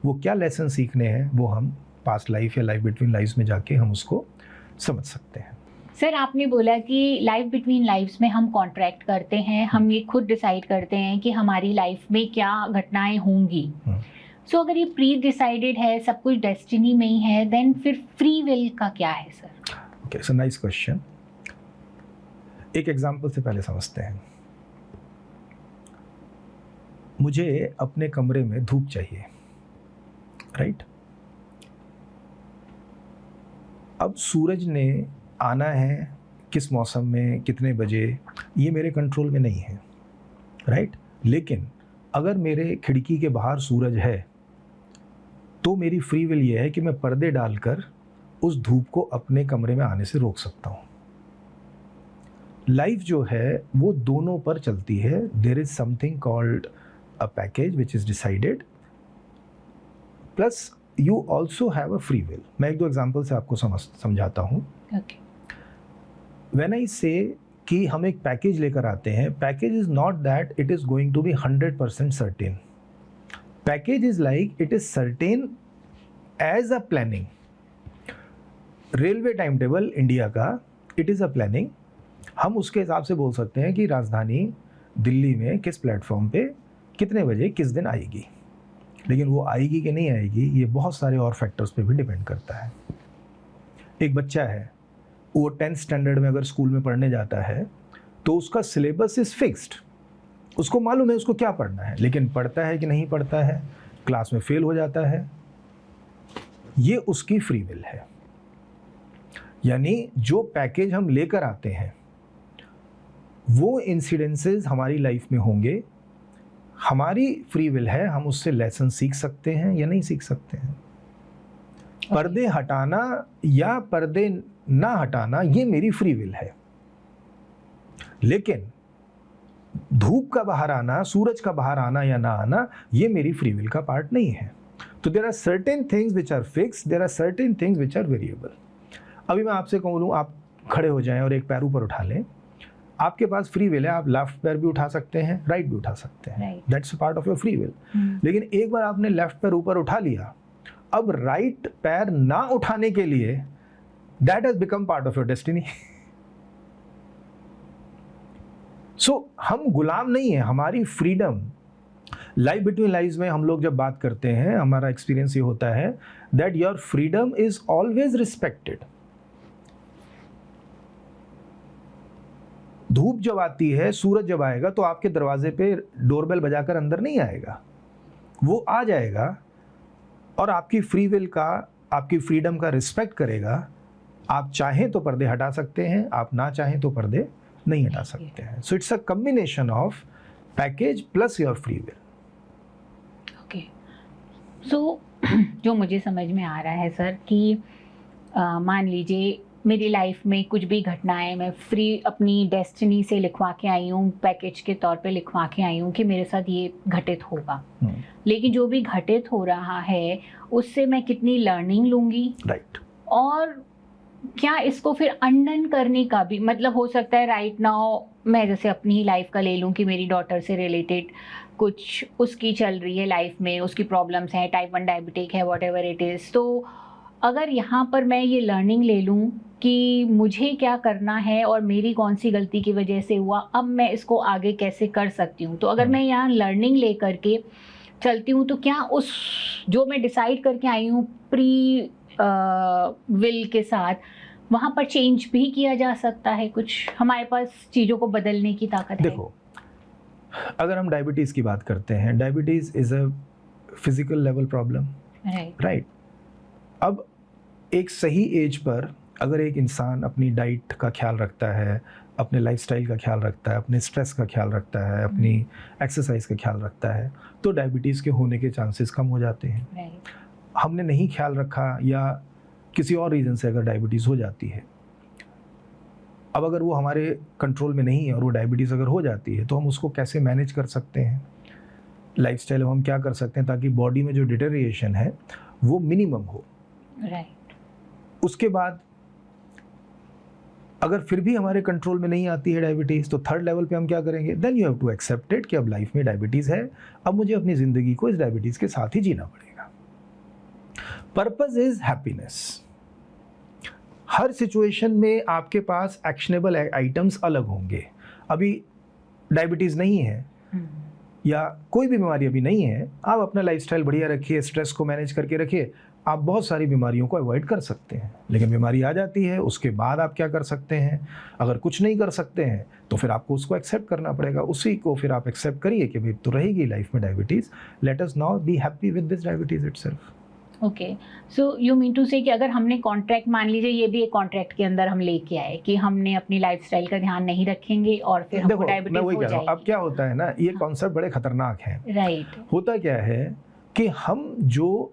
वो क्या लेसन सीखने हैं वो हम पास्ट लाइफ या लाइफ बिटवीन लाइफ्स में जाके हम उसको समझ सकते हैं। सर, आपने बोला कि लाइफ बिटवीन लाइफ्स में हम कॉन्ट्रैक्ट करते हैं, हम ये खुद डिसाइड करते हैं कि हमारी लाइफ में क्या घटनाएं होंगी। सो अगर ये प्री डिसाइडेड है, सब कुछ डेस्टिनी में ही है, देन फिर फ्री विल का क्या है sir? Okay, so nice question. एक एग्जांपल से पहले समझते हैं। मुझे अपने कमरे में धूप चाहिए, राइट? अब सूरज ने आना है किस मौसम में, कितने बजे, ये मेरे कंट्रोल में नहीं है, राइट? लेकिन अगर मेरे खिड़की के बाहर सूरज है तो मेरी फ्री विल ये है कि मैं पर्दे डालकर उस धूप को अपने कमरे में आने से रोक सकता हूँ। लाइफ जो है वो दोनों पर चलती है. There is something called a package which is decided, plus you also have a free will. मैं एक दो एग्जाम्पल से आपको समझाता हूँ. व्हेन आई से कि हम एक पैकेज लेकर आते हैं, package is not that it is going to be 100% certain. Package is like it is certain as a planning. Railway time table India का, इट इज़ अ प्लानिंग. हम उसके हिसाब से बोल सकते हैं कि राजधानी दिल्ली में किस प्लेटफॉर्म पे कितने बजे किस दिन आएगी. लेकिन वो आएगी कि नहीं आएगी ये बहुत सारे और फैक्टर्स पे भी डिपेंड करता है. एक बच्चा है, वो 10th स्टैंडर्ड में अगर स्कूल में पढ़ने जाता है तो उसका सिलेबस इज़ फिक्स्ड. उसको मालूम है उसको क्या पढ़ना है, लेकिन पढ़ता है कि नहीं पढ़ता है, क्लास में फेल हो जाता है, ये उसकी फ्री विल है. यानी जो पैकेज हम लेकर आते हैं वो इंसिडेंसेस हमारी लाइफ में होंगे. हमारी फ्री विल है, हम उससे लेसन सीख सकते हैं या नहीं सीख सकते हैं. पर्दे हटाना या पर्दे ना हटाना ये मेरी फ्री विल है. लेकिन धूप का बाहर आना, सूरज का बाहर आना या ना आना ये मेरी फ्री विल का पार्ट नहीं है. तो there are certain things which are fixed, there are certain things which are variable. अभी मैं आपसे कहूँ आप खड़े हो जाएं और एक पैर ऊपर उठा लें, आपके पास फ्री विल है, आप लेफ्ट पैर भी उठा सकते हैं, राइट भी उठा सकते हैं. That's part of your free will. लेकिन एक बार आपने लेफ्ट पैर ऊपर उठा लिया, अब राइट पैर ना उठाने के लिए that has become part of your destiny. So हम गुलाम नहीं है, हमारी फ्रीडम. लाइफ बिटवीन लाइव्स में हम लोग जब बात करते हैं, हमारा एक्सपीरियंस ये होता है that your freedom is always respected. धूप जब आती है, सूरज जब आएगा तो आपके दरवाजे पे डोरबेल बजाकर अंदर नहीं आएगा, वो आ जाएगा और आपकी फ्री विल का, आपकी फ्रीडम का रिस्पेक्ट करेगा. आप चाहें तो पर्दे हटा सकते हैं, आप ना चाहें तो पर्दे नहीं हटा सकते हैं. So it's a combination of package plus your free will. Okay, so जो मुझे समझ में आ रहा है सर कि मान लीजिए मेरी लाइफ में कुछ भी घटनाएं मैं फ्री अपनी डेस्टिनी से लिखवा के आई हूँ, पैकेज के तौर पे लिखवा के आई हूँ कि मेरे साथ ये घटित होगा. लेकिन जो भी घटित हो रहा है उससे मैं कितनी लर्निंग लूँगी, राइट. और क्या इसको फिर अनडन करने का भी मतलब हो सकता है. राइट नाउ मैं जैसे अपनी ही लाइफ का ले लूँ कि मेरी डॉटर से रिलेटेड कुछ उसकी चल रही है लाइफ में, उसकी प्रॉब्लम्स हैं, टाइप 1 डायबिटिक है, वॉट एवर इट इज़. तो अगर यहाँ पर मैं ये लर्निंग ले लूँ कि मुझे क्या करना है और मेरी कौन सी गलती की वजह से हुआ, अब मैं इसको आगे कैसे कर सकती हूँ. तो अगर मैं यहाँ लर्निंग ले करके चलती हूँ तो क्या उस जो मैं डिसाइड करके आई हूँ प्री विल के साथ, वहाँ पर चेंज भी किया जा सकता है. कुछ हमारे पास चीज़ों को बदलने की ताकत है. देखो, अगर हम डायबिटीज़ की बात करते हैं, diabetes is a physical level problem, right. अब एक सही एज पर अगर एक इंसान अपनी डाइट का ख्याल रखता है, अपने लाइफस्टाइल का ख्याल रखता है, अपने स्ट्रेस का ख्याल रखता है, अपनी एक्सरसाइज का ख्याल रखता है, तो डायबिटीज़ के होने के चांसेस कम हो जाते हैं. हमने नहीं ख्याल रखा या किसी और रीज़न से अगर डायबिटीज़ हो जाती है, अब अगर वो हमारे कंट्रोल में नहीं है और वो डायबिटीज़ अगर हो जाती है तो हम उसको कैसे मैनेज कर सकते हैं. लाइफस्टाइल हम क्या कर सकते हैं ताकि बॉडी में जो डिटेरिएशन है वो मिनिमम हो. राइट. उसके बाद अगर फिर भी हमारे कंट्रोल में नहीं आती है डायबिटीज़, तो थर्ड लेवल पे हम क्या करेंगे, then you have to accept it कि अब लाइफ में डायबिटीज़ है, अब मुझे अपनी ज़िंदगी को इस डायबिटीज़ के साथ ही जीना पड़ेगा. Purpose is happiness. Her situation में आपके पास एक्शनेबल आइटम्स अलग होंगे. अभी डायबिटीज़ नहीं है या कोई भी बीमारी अभी नहीं है, आप अपना लाइफस्टाइल बढ़िया रखिए, स्ट्रेस को मैनेज करके रखिए, आप बहुत सारी बीमारियों को अवॉइड कर सकते हैं. लेकिन बीमारी आ जाती है, उसके बाद आप क्या कर सकते हैं. अगर कुछ नहीं कर सकते हैं तो फिर आपको उसको एक्सेप्ट करना पड़ेगा. उसी को फिर आप एक्सेप्ट करिए कि भाई तो रहेगी लाइफ में diabetes, let us now be happy with this diabetes itself. Okay, so you mean to say कि अगर हमने कॉन्ट्रैक्ट, मान लीजिए ये भी एक कॉन्ट्रैक्ट के अंदर हम लेके आए कि हमने अपनी लाइफस्टाइल का ध्यान नहीं रखेंगे और फिर हमको डायबिटीज हो जाएगी. अब क्या होता है ना, ये कॉन्सेप्ट बड़े खतरनाक हैं. राइट. होता क्या है कि हम जो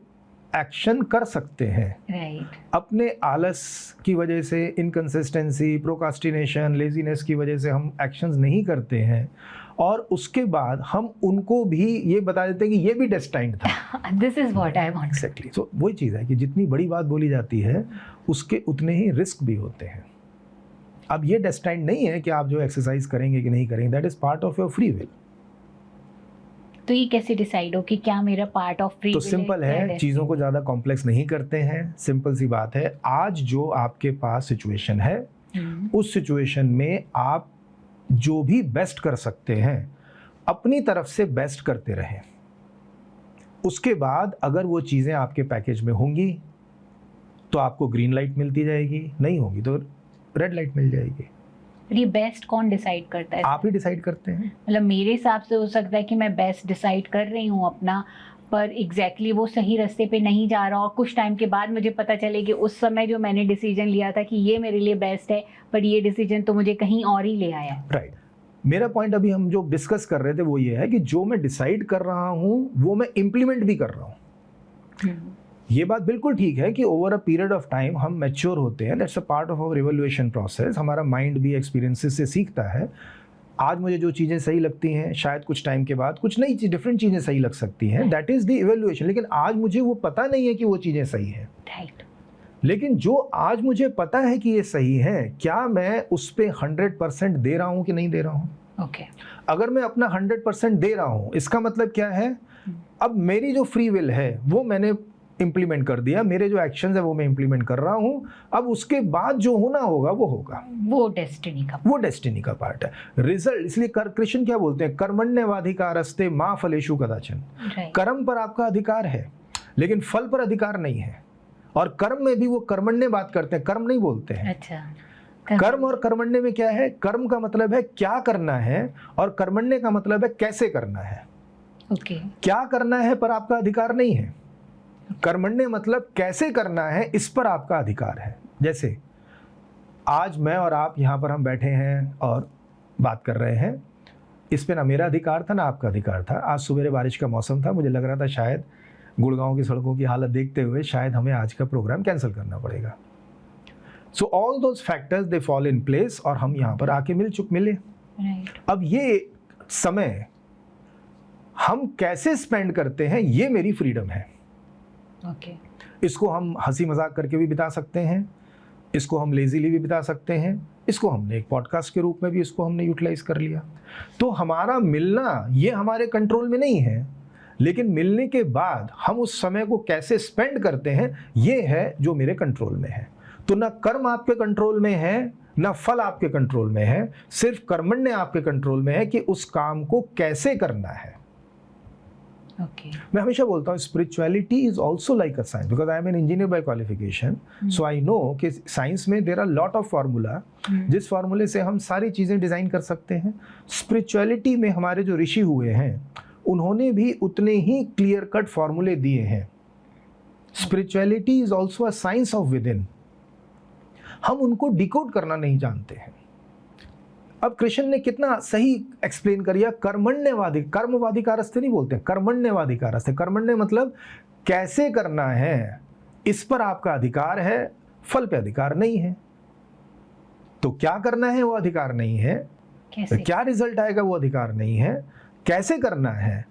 एक्शन कर सकते हैं। राइट। अपने आलस की वजह से, इनकंसिस्टेंसी, प्रोकास्टिनेशन, लेजीनेस की वजह से हम एक्शंस नहीं करते हैं और उसके बाद हम उनको भी ये बता देते हैं कि ये भी डेस्टाइन्ड था। This is what I want. Exactly. So वही चीज़ है कि जितनी बड़ी बात बोली जाती है उसके उतने ही रिस्क भी होते हैं। अब ये डेस्टाइन्ड नहीं है कि आप जो एक्सरसाइज करेंगे कि नहीं करेंगे, that is part of your free will. तो ये कैसे डिसाइड हो कि क्या मेरा पार्ट ऑफ फ्री तो विल सिंपल है, चीज़ों को ज़्यादा कॉम्प्लेक्स नहीं करते हैं। सिंपल सी बात है, आज जो आपके पास सिचुएशन है उस सिचुएशन में आप जो भी बेस्ट कर सकते हैं अपनी तरफ से बेस्ट करते रहें। उसके बाद अगर वो चीज़ें आपके पैकेज में होंगी तो आपको ग्रीन लाइट मिलती जाएगी, नहीं होगी तो रेड लाइट मिल जाएगी। ये बेस्ट कौन डिसाइड करता है? आप ही डिसाइड करते हैं। मतलब मेरे हिसाब से हो सकता है कि मैं बेस्ट डिसाइड कर रही हूँ अपना, पर एग्जैक्टली वो सही रास्ते पे नहीं जा रहा और कुछ टाइम के बाद मुझे पता चले कि उस समय जो मैंने डिसीजन लिया था कि ये मेरे लिए बेस्ट है, पर ये डिसीजन तो मुझे कहीं और ही ले आया। राइट। मेरा पॉइंट अभी हम जो डिस्कस कर रहे थे वो ये है कि जो मैं डिसाइड कर रहा हूँ वो मैं इम्प्लीमेंट भी कर रहा हूँ। ये बात बिल्कुल ठीक है कि over a period of time हम मैच्योर होते हैं, that's a part of our evolution process. हमारा माइंड भी एक्सपीरियंसेस से सीखता है। आज मुझे जो चीज़ें सही लगती हैं शायद कुछ टाइम के बाद कुछ नई डिफरेंट चीज़ें सही लग सकती हैं, दैट इज़ द इवोल्यूशन। लेकिन आज मुझे वो पता नहीं है कि वो चीज़ें सही हैं। राइट। लेकिन जो आज मुझे पता है कि ये सही है, क्या मैं उस पर 100% दे रहा हूँ कि नहीं दे रहा हूँ? ओके। अगर मैं अपना 100% दे रहा हूँ, इसका मतलब क्या है? अब मेरी जो फ्री विल है वो मैंने इम्प्लीमेंट कर दिया, मेरे जो एक्शंस है वो मैं इम्प्लीमेंट कर रहा हूँ। अब उसके बाद जो होना होगा वो होगा, वो डेस्टिनी का पार्ट है। रिजल्ट, इसलिए कृष्ण क्या बोलते हैं, कर्मण्येवाधिकारस्ते मा फलेषु कदाचन। कर्म पर आपका अधिकार है लेकिन फल पर अधिकार नहीं है। और कर्म में भी वो कर्मण्य बात करते हैं, कर्म नहीं बोलते हैं। अच्छा। कर्म और कर्मण्य में क्या है? कर्म का मतलब है क्या करना है और कर्मण्य का मतलब है कैसे करना है। ओके। क्या करना है पर आपका अधिकार नहीं है, कर्मण्य मतलब कैसे करना है इस पर आपका अधिकार है। जैसे आज मैं और आप यहाँ पर हम बैठे हैं और बात कर रहे हैं, इस पे ना मेरा अधिकार था ना आपका अधिकार था। आज सुबह बारिश का मौसम था, मुझे लग रहा था शायद गुड़गांव की सड़कों की हालत देखते हुए शायद हमें आज का प्रोग्राम कैंसिल करना पड़ेगा। So all those factors they fall in place और हम यहाँ पर आके मिले। अब ये समय हम कैसे स्पेंड करते हैं ये मेरी फ्रीडम है। ओके। इसको हम हंसी मजाक करके भी बिता सकते हैं, इसको हम लेजीली भी बिता सकते हैं, इसको हमने एक पॉडकास्ट के रूप में भी इसको हमने यूटिलाइज कर लिया। तो हमारा मिलना ये हमारे कंट्रोल में नहीं है, लेकिन मिलने के बाद हम उस समय को कैसे स्पेंड करते हैं ये है जो मेरे कंट्रोल में है। तो ना कर्म आपके कंट्रोल में है ना फल आपके कंट्रोल में है, सिर्फ कर्मण्य आपके कंट्रोल में है कि उस काम को कैसे करना है। Okay. मैं हमेशा बोलता हूँ spirituality is also like a science, because I am an engineer by qualification. So I know कि साइंस में there are lot of formula, जिस फार्मूले से हम सारी चीज़ें डिज़ाइन कर सकते हैं। स्पिरिचुअलिटी में हमारे जो ऋषि हुए हैं उन्होंने भी उतने ही क्लियर कट फार्मूले दिए हैं। Spirituality is also a science of with in, हम उनको डिकोड करना नहीं जानते हैं। अब कृष्ण ने कितना सही एक्सप्लेन किया, कर्मण्यवादी, कर्मवाधिकारस्ते नहीं बोलते, कर्मण्यवाधिकारस्ते। कर्मण्य मतलब कैसे करना है इस पर आपका अधिकार है, फल पे अधिकार नहीं है। तो क्या करना है वो अधिकार नहीं है, क्या रिजल्ट आएगा वो अधिकार नहीं है, कैसे करना है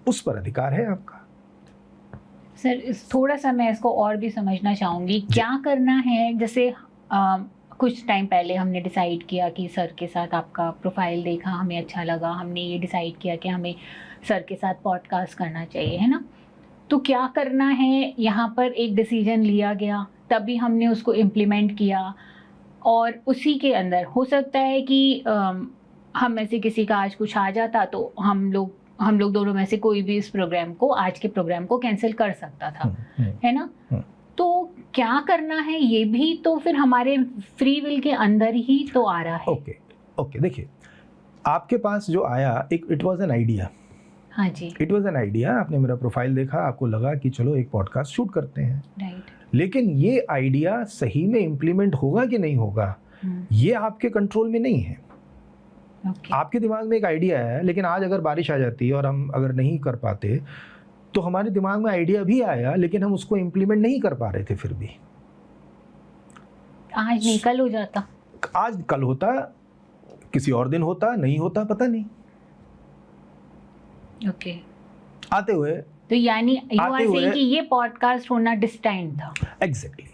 उस पर अधिकार है आपका। सर थोड़ा सा मैं इसको और भी समझना चाहूँगी, क्या करना है। जैसे कुछ टाइम पहले हमने डिसाइड किया कि सर के साथ आपका प्रोफाइल देखा, हमें अच्छा लगा, हमने ये डिसाइड किया कि हमें सर के साथ पॉडकास्ट करना चाहिए, है ना। तो क्या करना है, यहाँ पर एक डिसीजन लिया गया, तभी हमने उसको इम्प्लीमेंट किया और उसी के अंदर हो सकता है कि हम में से किसी का आज कुछ आ जाता तो हम लोग दोनों में से कोई भी इस प्रोग्राम को, आज के प्रोग्राम को कैंसिल कर सकता था, है ना। तो क्या करना है ये भी तो फिर हमारे फ्री विल के अंदर ही तो आ रहा है। ओके देखिए, आपके पास जो आया एक इट वाज एन आइडिया। हाँ जी, इट वाज एन आइडिया। आपने मेरा प्रोफाइल देखा, आपको लगा कि चलो एक पॉडकास्ट शूट करते हैं, राइट। लेकिन ये आइडिया सही में इम्प्लीमेंट होगा कि नहीं होगा ये आपके कंट्रोल में नहीं है। Okay. आपके दिमाग में एक आइडिया है, लेकिन आज अगर बारिश आ जाती है और हम अगर नहीं कर पाते तो हमारे दिमाग में आइडिया भी आया, लेकिन हम उसको इम्प्लीमेंट नहीं कर पा रहे थे। फिर भी आज नहीं कल हो जाता, आज कल होता, किसी और दिन होता, नहीं होता पता नहीं। ओके आते हुए तो यानी यू आर आते हुए- सेइंग कि ये पॉडकास्ट होना डिस्टाइंड था। एग्जैक्टली।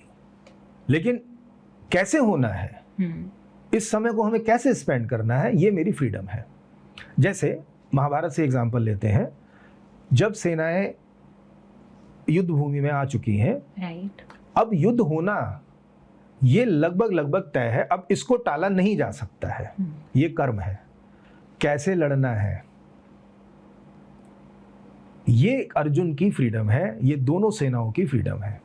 लेकिन कैसे होना है, इस समय को हमें कैसे स्पेंड करना है, ये मेरी फ्रीडम है। जैसे महाभारत से एग्जांपल लेते हैं, जब सेनाएं युद्ध भूमि में आ चुकी हैं, राइट, अब युद्ध होना ये लगभग तय है। अब इसको टाला नहीं जा सकता है, ये कर्म है। कैसे लड़ना है, ये अर्जुन की फ्रीडम है, ये दोनों सेनाओं की फ्रीडम है।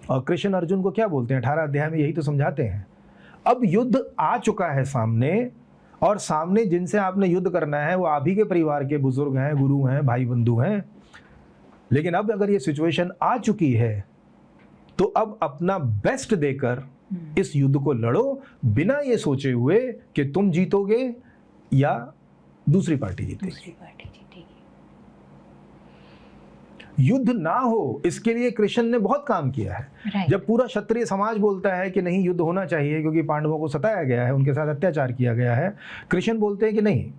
और कृष्ण अर्जुन को क्या बोलते हैं 18 अध्याय में, यही तो समझाते हैं। अब युद्ध आ चुका है सामने, और सामने जिनसे आपने युद्ध करना है वो आप ही के परिवार के बुजुर्ग हैं, गुरु हैं, भाई बंधु हैं। लेकिन अब अगर ये सिचुएशन आ चुकी है, तो अब अपना बेस्ट देकर इस युद्ध को लड़ो, बिना ये सोचे हुए कि तुम जीतोगे या दूसरी पार्टी जीतेगी। दूसरी पार्टी जीतेगी। युद्ध ना हो, इसके लिए कृष्ण ने बहुत काम किया है। Right. जब पूरा क्षत्रिय समाज बोलता है कि नहीं युद्ध होना चाहिए क्योंकि पांडवों को सताया गया है, उनके साथ अत्याचार किया गया है, कृष्ण बोलते हैं कि नहीं,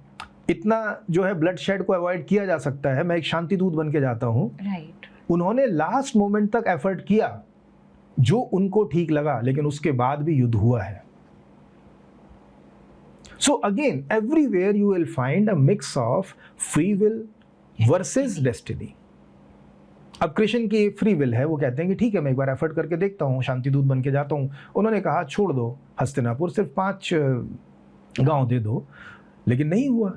इतना जो है ब्लड शेड को अवॉइड किया जा सकता है, मैं एक शांति दूत बन के जाता हूँ। Right. उन्होंने लास्ट मोमेंट तक एफर्ट किया जो उनको ठीक लगा, लेकिन उसके बाद भी युद्ध हुआ है। So again everywhere you will find a mix of free will versus destiny. अब कृष्ण की फ्री विल है, वो कहते हैं कि ठीक है मैं एक बार एफर्ट करके देखता हूँ, शांति दूत बन के जाता हूँ। उन्होंने कहा छोड़ दो हस्तिनापुर, सिर्फ 5 गांव दे दो, लेकिन नहीं हुआ।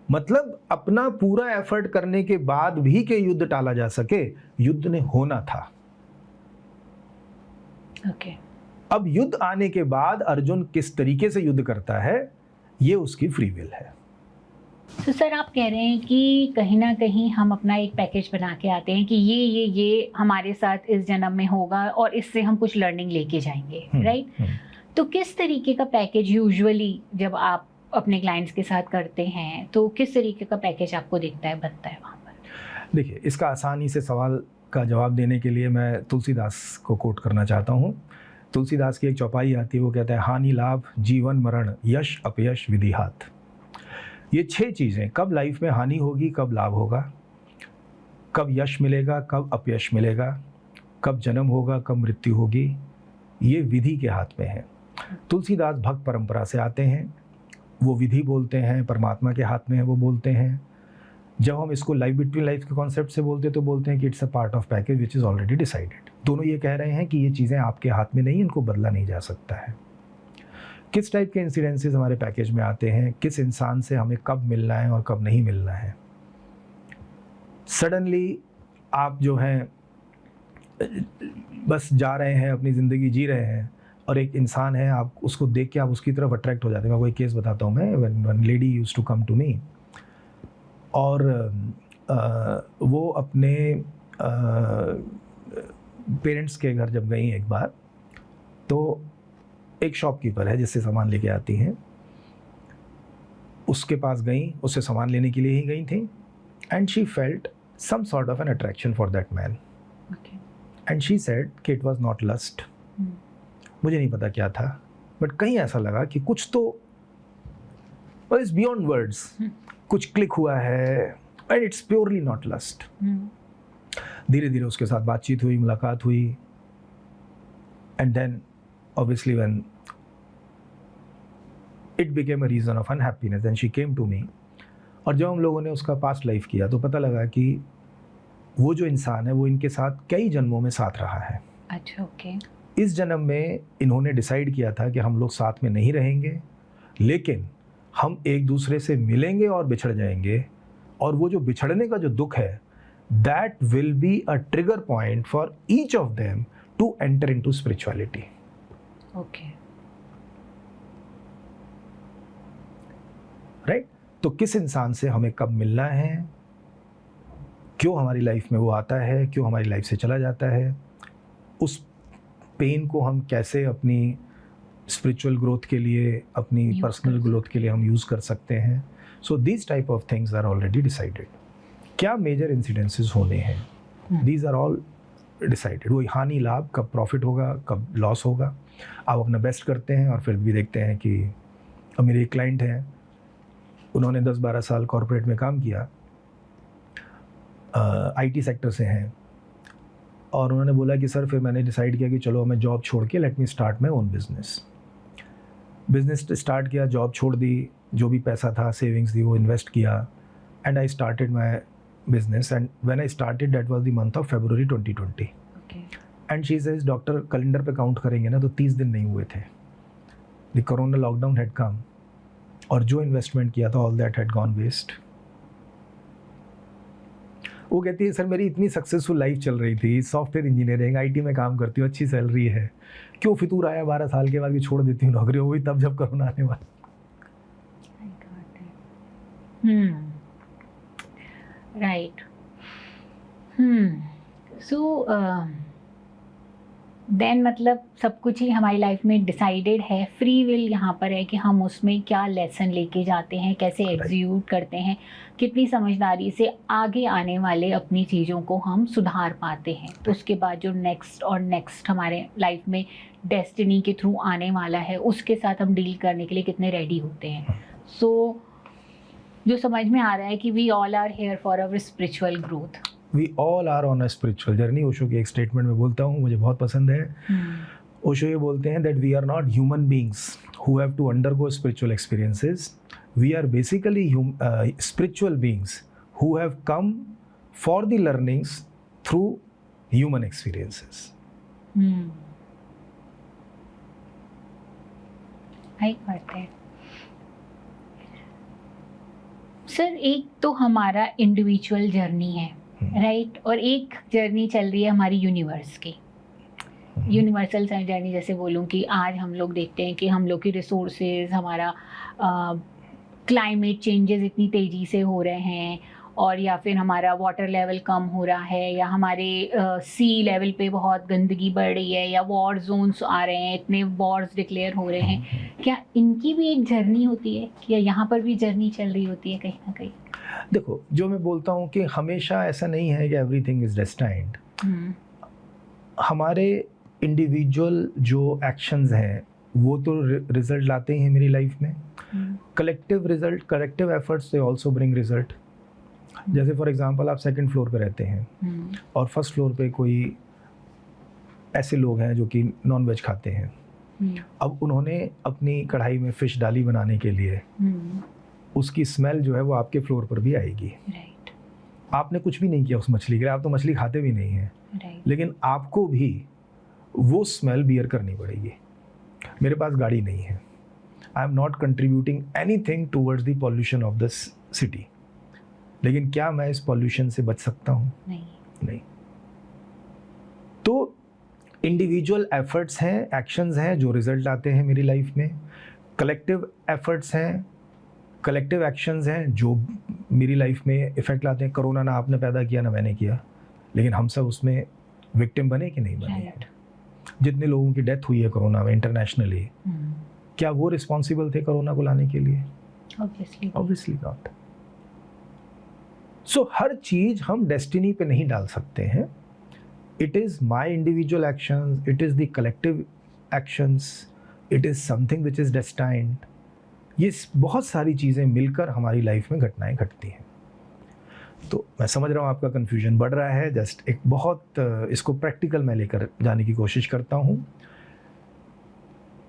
मतलब अपना पूरा एफर्ट करने के बाद भी कि युद्ध टाला जा सके, युद्ध ने होना था। ओके। अब युद्ध आने के बाद अर्जुन किस तरीके से युद्ध करता है, ये उसकी फ्री विल है। तो सर आप कह रहे हैं कि कहीं ना कहीं हम अपना एक पैकेज बना के आते हैं कि ये हमारे साथ इस जन्म में होगा और इससे हम कुछ लर्निंग लेके जाएंगे, राइट? तो किस तरीके का पैकेज यूजुअली जब आप अपने क्लाइंट्स के साथ करते हैं, तो किस तरीके का पैकेज आपको दिखता है, बनता है वहाँ पर? देखिए, इसका आसानी से सवाल का जवाब देने के लिए मैं तुलसीदास को कोट करना चाहता हूँ। तुलसीदास की एक चौपाई आती है, वो कहता है हानि लाभ जीवन मरण यश अपयश विधि हाथ। ये 6 चीज़ें, कब लाइफ में हानि होगी, कब लाभ होगा, कब यश मिलेगा, कब अपयश मिलेगा, कब जन्म होगा, कब मृत्यु होगी, ये विधि के हाथ में है। तुलसीदास भक्त परंपरा से आते हैं, वो विधि बोलते हैं, परमात्मा के हाथ में है वो बोलते हैं। जब हम इसको लाइफ बिटवीन लाइफ के कॉन्सेप्ट से बोलते हैं तो बोलते हैं कि it's a part of package which is already decided. दोनों ये कह रहे हैं कि ये चीज़ें आपके हाथ में नहीं, इनको बदला नहीं जा सकता है। किस टाइप के इंसिडेंसेस हमारे पैकेज में आते हैं, किस इंसान से हमें कब मिलना है और कब नहीं मिलना है। सडनली आप जो हैं बस जा रहे हैं, अपनी ज़िंदगी जी रहे हैं, और एक इंसान है, आप उसको देख के आप उसकी तरफ अट्रैक्ट हो जाते हैं। मैं कोई केस बताता हूँ। मैं one lady used to come to me, और वो अपने पेरेंट्स के घर जब गई एक बार, तो एक शॉपकीपर है जिससे सामान लेके आती हैं, उसके पास गई, उससे सामान लेने के लिए ही गई थी, and she felt some sort of an attraction for that man, and she said कि इट वाज नॉट लस्ट। मुझे नहीं पता क्या था, बट कहीं ऐसा लगा कि कुछ तो इज बियॉन्ड वर्ड्स, कुछ क्लिक हुआ है, and it's purely not lust. धीरे धीरे उसके साथ बातचीत हुई, मुलाकात हुई, and then obviously when it became a reason of unhappiness, then she came to me। और जब हम लोगों ने उसका पास्ट लाइफ किया तो पता लगा कि वो जो इंसान है वो इनके साथ कई जन्मों में साथ रहा है। अच्छा, ओके। इस जन्म में इन्होंने डिसाइड किया था कि हम लोग साथ में नहीं रहेंगे, लेकिन हम एक दूसरे से मिलेंगे और बिछड़ जाएंगे, और वो जो बिछड़ने का जो दुख है, that will be a trigger point for each of them to enter into spirituality। Okay, right? तो किस इंसान से हमें कब मिलना है, क्यों हमारी लाइफ में वो आता है, क्यों हमारी लाइफ से चला जाता है, उस पेन को हम कैसे अपनी स्पिरिचुअल ग्रोथ के लिए, अपनी पर्सनल ग्रोथ के लिए हम यूज़ कर सकते हैं। So these type of things are already decided. क्या मेजर इंसिडेंसेस होने हैं, दीज आर ऑल डिसाइडेड। वही हानि लाभ, कब प्रॉफिट होगा, कब लॉस होगा, आप अपना बेस्ट करते हैं और फिर भी देखते हैं कि अब मेरे एक क्लाइंट हैं, उन्होंने 10-12 साल कॉर्पोरेट में काम किया, आईटी सेक्टर से हैं, और उन्होंने बोला कि सर फिर मैंने डिसाइड किया कि चलो मैं जॉब छोड़ के let me start my own business start किया, जॉब छोड़ दी, जो भी पैसा था सेविंग्स थी वो इन्वेस्ट किया, and I started my business, and when I started that was the month of February 2020, and she says doctor calendar पे काउंट करेंगे ना तो 30 दिन नहीं हुए थे, the corona lockdown had come, और जो इन्वेस्टमेंट किया था all that had gone waste. वो कहती है सर मेरी इतनी सक्सेसफुल लाइफ चल रही थी, सॉफ्टवेयर इंजीनियरिंग आईटी में काम करती हूँ, अच्छी सैलरी है, क्यों फितूर आया 12 साल के बाद कि छोड़ देती हूँ नौकरी, वो भी तब जब कोरोना आने वाला। राइट। सो देन मतलब सब कुछ ही हमारी लाइफ में डिसाइडेड है, फ्री विल यहाँ पर है कि हम उसमें क्या लेसन लेके जाते हैं, कैसे एग्जीक्यूट करते हैं, कितनी समझदारी से आगे आने वाले अपनी चीज़ों को हम सुधार पाते हैं। तो उसके बाद जो नेक्स्ट और नेक्स्ट हमारे लाइफ में डेस्टिनी के थ्रू आने वाला है उसके साथ हम डील करने के लिए कितने रेडी होते हैं। सो जो समझ में आ रहा है कि we all are here for our spiritual growth. We all are on a spiritual journey. Osho की एक स्टेटमेंट में बोलता हूँ, मुझे बहुत पसंद है। ओशो ये बोलते हैं that we are not human beings who have to undergo spiritual experiences, we are basically spiritual beings who have come for the learnings through human experiences. आई बात है सर। एक तो हमारा इंडिविजुअल जर्नी है, राइट, और एक जर्नी चल रही है हमारी यूनिवर्स की, यूनिवर्सल जर्नी। जैसे बोलूँ कि आज हम लोग देखते हैं कि हम लोग की रिसोर्सेज, हमारा क्लाइमेट चेंजेस इतनी तेज़ी से हो रहे हैं, और या फिर हमारा वाटर लेवल कम हो रहा है, या हमारे सी लेवल पे बहुत गंदगी बढ़ रही है, या वॉर जोन्स आ रहे हैं, इतने वॉर्स डिक्लेयर हो रहे हैं। क्या इनकी भी एक जर्नी होती है, क्या यहाँ पर भी जर्नी चल रही होती है कहीं ना कहीं? देखो, जो मैं बोलता हूँ कि हमेशा ऐसा नहीं है कि एवरीथिंग इज डेस्टाइन्ड। हमारे इंडिविजुअल जो एक्शंस हैं वो तो रिजल्ट लाते ही हैं मेरी लाइफ में। Collective result, collective efforts they also bring result. जैसे फॉर एग्जांपल आप सेकंड फ्लोर पे रहते हैं और फर्स्ट फ्लोर पे कोई ऐसे लोग हैं जो कि नॉन वेज खाते हैं। अब उन्होंने अपनी कढ़ाई में फिश डाली बनाने के लिए, उसकी स्मेल जो है वो आपके फ्लोर पर भी आएगी। राइट। आपने कुछ भी नहीं किया उस मछली के लिए, आप तो मछली खाते भी नहीं हैं, लेकिन आपको भी वो स्मेल बियर करनी पड़ेगी। मेरे पास गाड़ी नहीं है, I am not contributing anything towards the pollution of the city, लेकिन क्या मैं इस पॉल्यूशन से बच सकता हूँ? नहीं। तो इंडिविजुअल एफर्ट्स हैं, एक्शंस हैं जो रिजल्ट आते हैं मेरी लाइफ में। कलेक्टिव एफर्ट्स हैं, कलेक्टिव एक्शंस हैं जो मेरी लाइफ में इफेक्ट लाते हैं। कोरोना ना आपने पैदा किया ना मैंने किया, लेकिन हम सब उसमें विक्टिम बने कि नहीं बने? जितने लोगों की डेथ हुई है कोरोना में इंटरनेशनली, क्या वो रिस्पॉन्सिबल थे कोरोना को लाने के लिए? Obviously not. सो हर चीज हम डेस्टिनी पे नहीं डाल सकते हैं। It is my individual actions, it is the collective actions, it is something which is destined. ये बहुत सारी चीज़ें मिलकर हमारी लाइफ में घटनाएं घटती हैं। तो मैं समझ रहा हूँ आपका कन्फ्यूजन बढ़ रहा है। जस्ट एक बहुत इसको प्रैक्टिकल में लेकर जाने की कोशिश करता हूँ।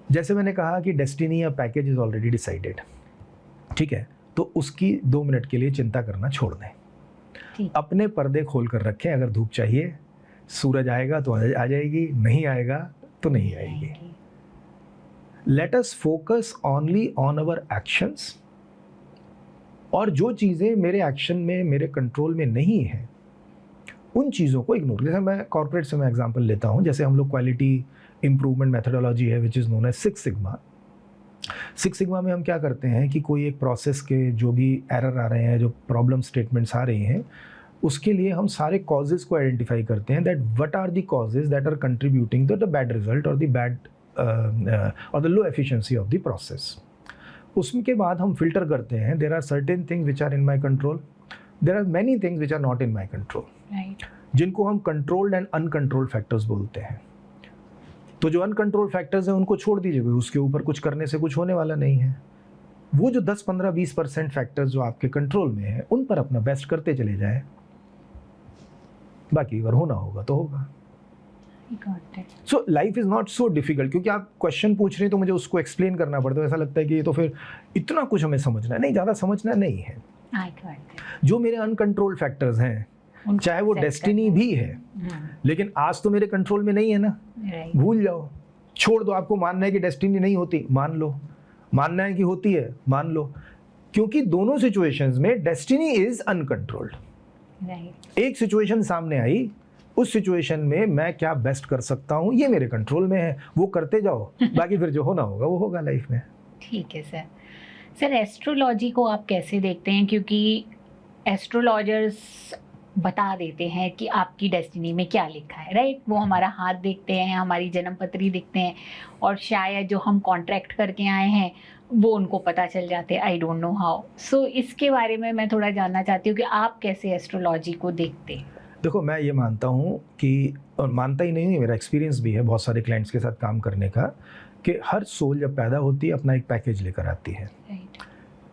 जैसे मैंने कहा कि डेस्टिनी या पैकेज इज़ ऑलरेडी डिसाइडेड, ठीक है, तो उसकी 2 मिनट के लिए चिंता करना छोड़ दें। अपने पर्दे खोल कर रखें। अगर धूप चाहिए, सूरज आएगा तो आ जाएगी, नहीं आएगा तो नहीं आएगी। Let us focus only on our actions, और जो चीज़ें मेरे एक्शन में, मेरे कंट्रोल में नहीं हैं, उन चीज़ों को इग्नोर। जैसे मैं कॉर्पोरेट से मैं एग्जांपल लेता हूँ, जैसे हम लोग क्वालिटी इम्प्रूवमेंट मेथोडोलॉजी है which is known as 6 sigma. 6 sigma में हम क्या करते हैं कि कोई एक प्रोसेस के जो भी एरर आ रहे हैं, जो प्रॉब्लम स्टेटमेंट्स आ रही हैं, उसके लिए हम सारे कॉजेज़ को आइडेंटिफाई करते हैं that what are the causes that are contributing to the bad result और द बैड और the low efficiency of the process. उसके बाद हम फिल्टर करते हैं, there are certain thing which are in my control, there are many things which are not in my control, right, जिनको हम controlled and uncontrolled factors बोलते हैं। तो जो अनकंट्रोल्ड फैक्टर्स हैं उनको छोड़ दीजिए, उसके ऊपर कुछ करने से कुछ होने वाला नहीं है। वो जो 10, 15, 20% फैक्टर्स जो आपके कंट्रोल में है उन पर अपना बेस्ट करते चले जाएं, बाकी अगर होना होगा तो होगा। So life is not so difficult, क्योंकि आप क्वेश्चन पूछ रहे हैं तो मुझे उसको एक्सप्लेन करना पड़ता है। ऐसा लगता है कि ये तो फिर इतना कुछ हमें समझना है, नहीं, ज़्यादा समझना नहीं है। जो मेरे अनकंट्रोल्ड फैक्टर्स हैं, चाहे वो डेस्टिनी भी है, लेकिन आज तो मेरे कंट्रोल में नहीं है ना, भूल जाओ, छोड़ दो। आपको मानना है कि डेस्टिनी नहीं होती, मान लो। मानना है कि होती है, मान लो। क्योंकि दोनों सिचुएशंस में डेस्टिनी इज अनकंट्रोल्ड। एक सिचुएशन सामने आई, उस सिचुएशन में मैं क्या बेस्ट कर सकता हूँ ये मेरे कंट्रोल में है, वो करते जाओ, बाकी फिर जो होना होगा वो होगा लाइफ में। ठीक है सर। सर, एस्ट्रोलॉजी को आप कैसे देखते हैं? क्योंकि एस्ट्रोलॉजर्स बता देते हैं कि आपकी डेस्टिनी में क्या लिखा है, राइट? वो हमारा हाथ देखते हैं, हमारी जन्मपत्री देखते हैं, और शायद जो हम कॉन्ट्रैक्ट करके आए हैं वो उनको पता चल जाते हैं। I don't know how. So इसके बारे में मैं थोड़ा जानना चाहती हूँ कि आप कैसे एस्ट्रोलॉजी को देखते हैं? देखो, मैं ये मानता हूँ कि, और मानता ही नहीं, मेरा एक्सपीरियंस भी है बहुत सारे क्लाइंट्स के साथ काम करने का, कि हर सोल जब पैदा होती है अपना एक पैकेज लेकर आती है।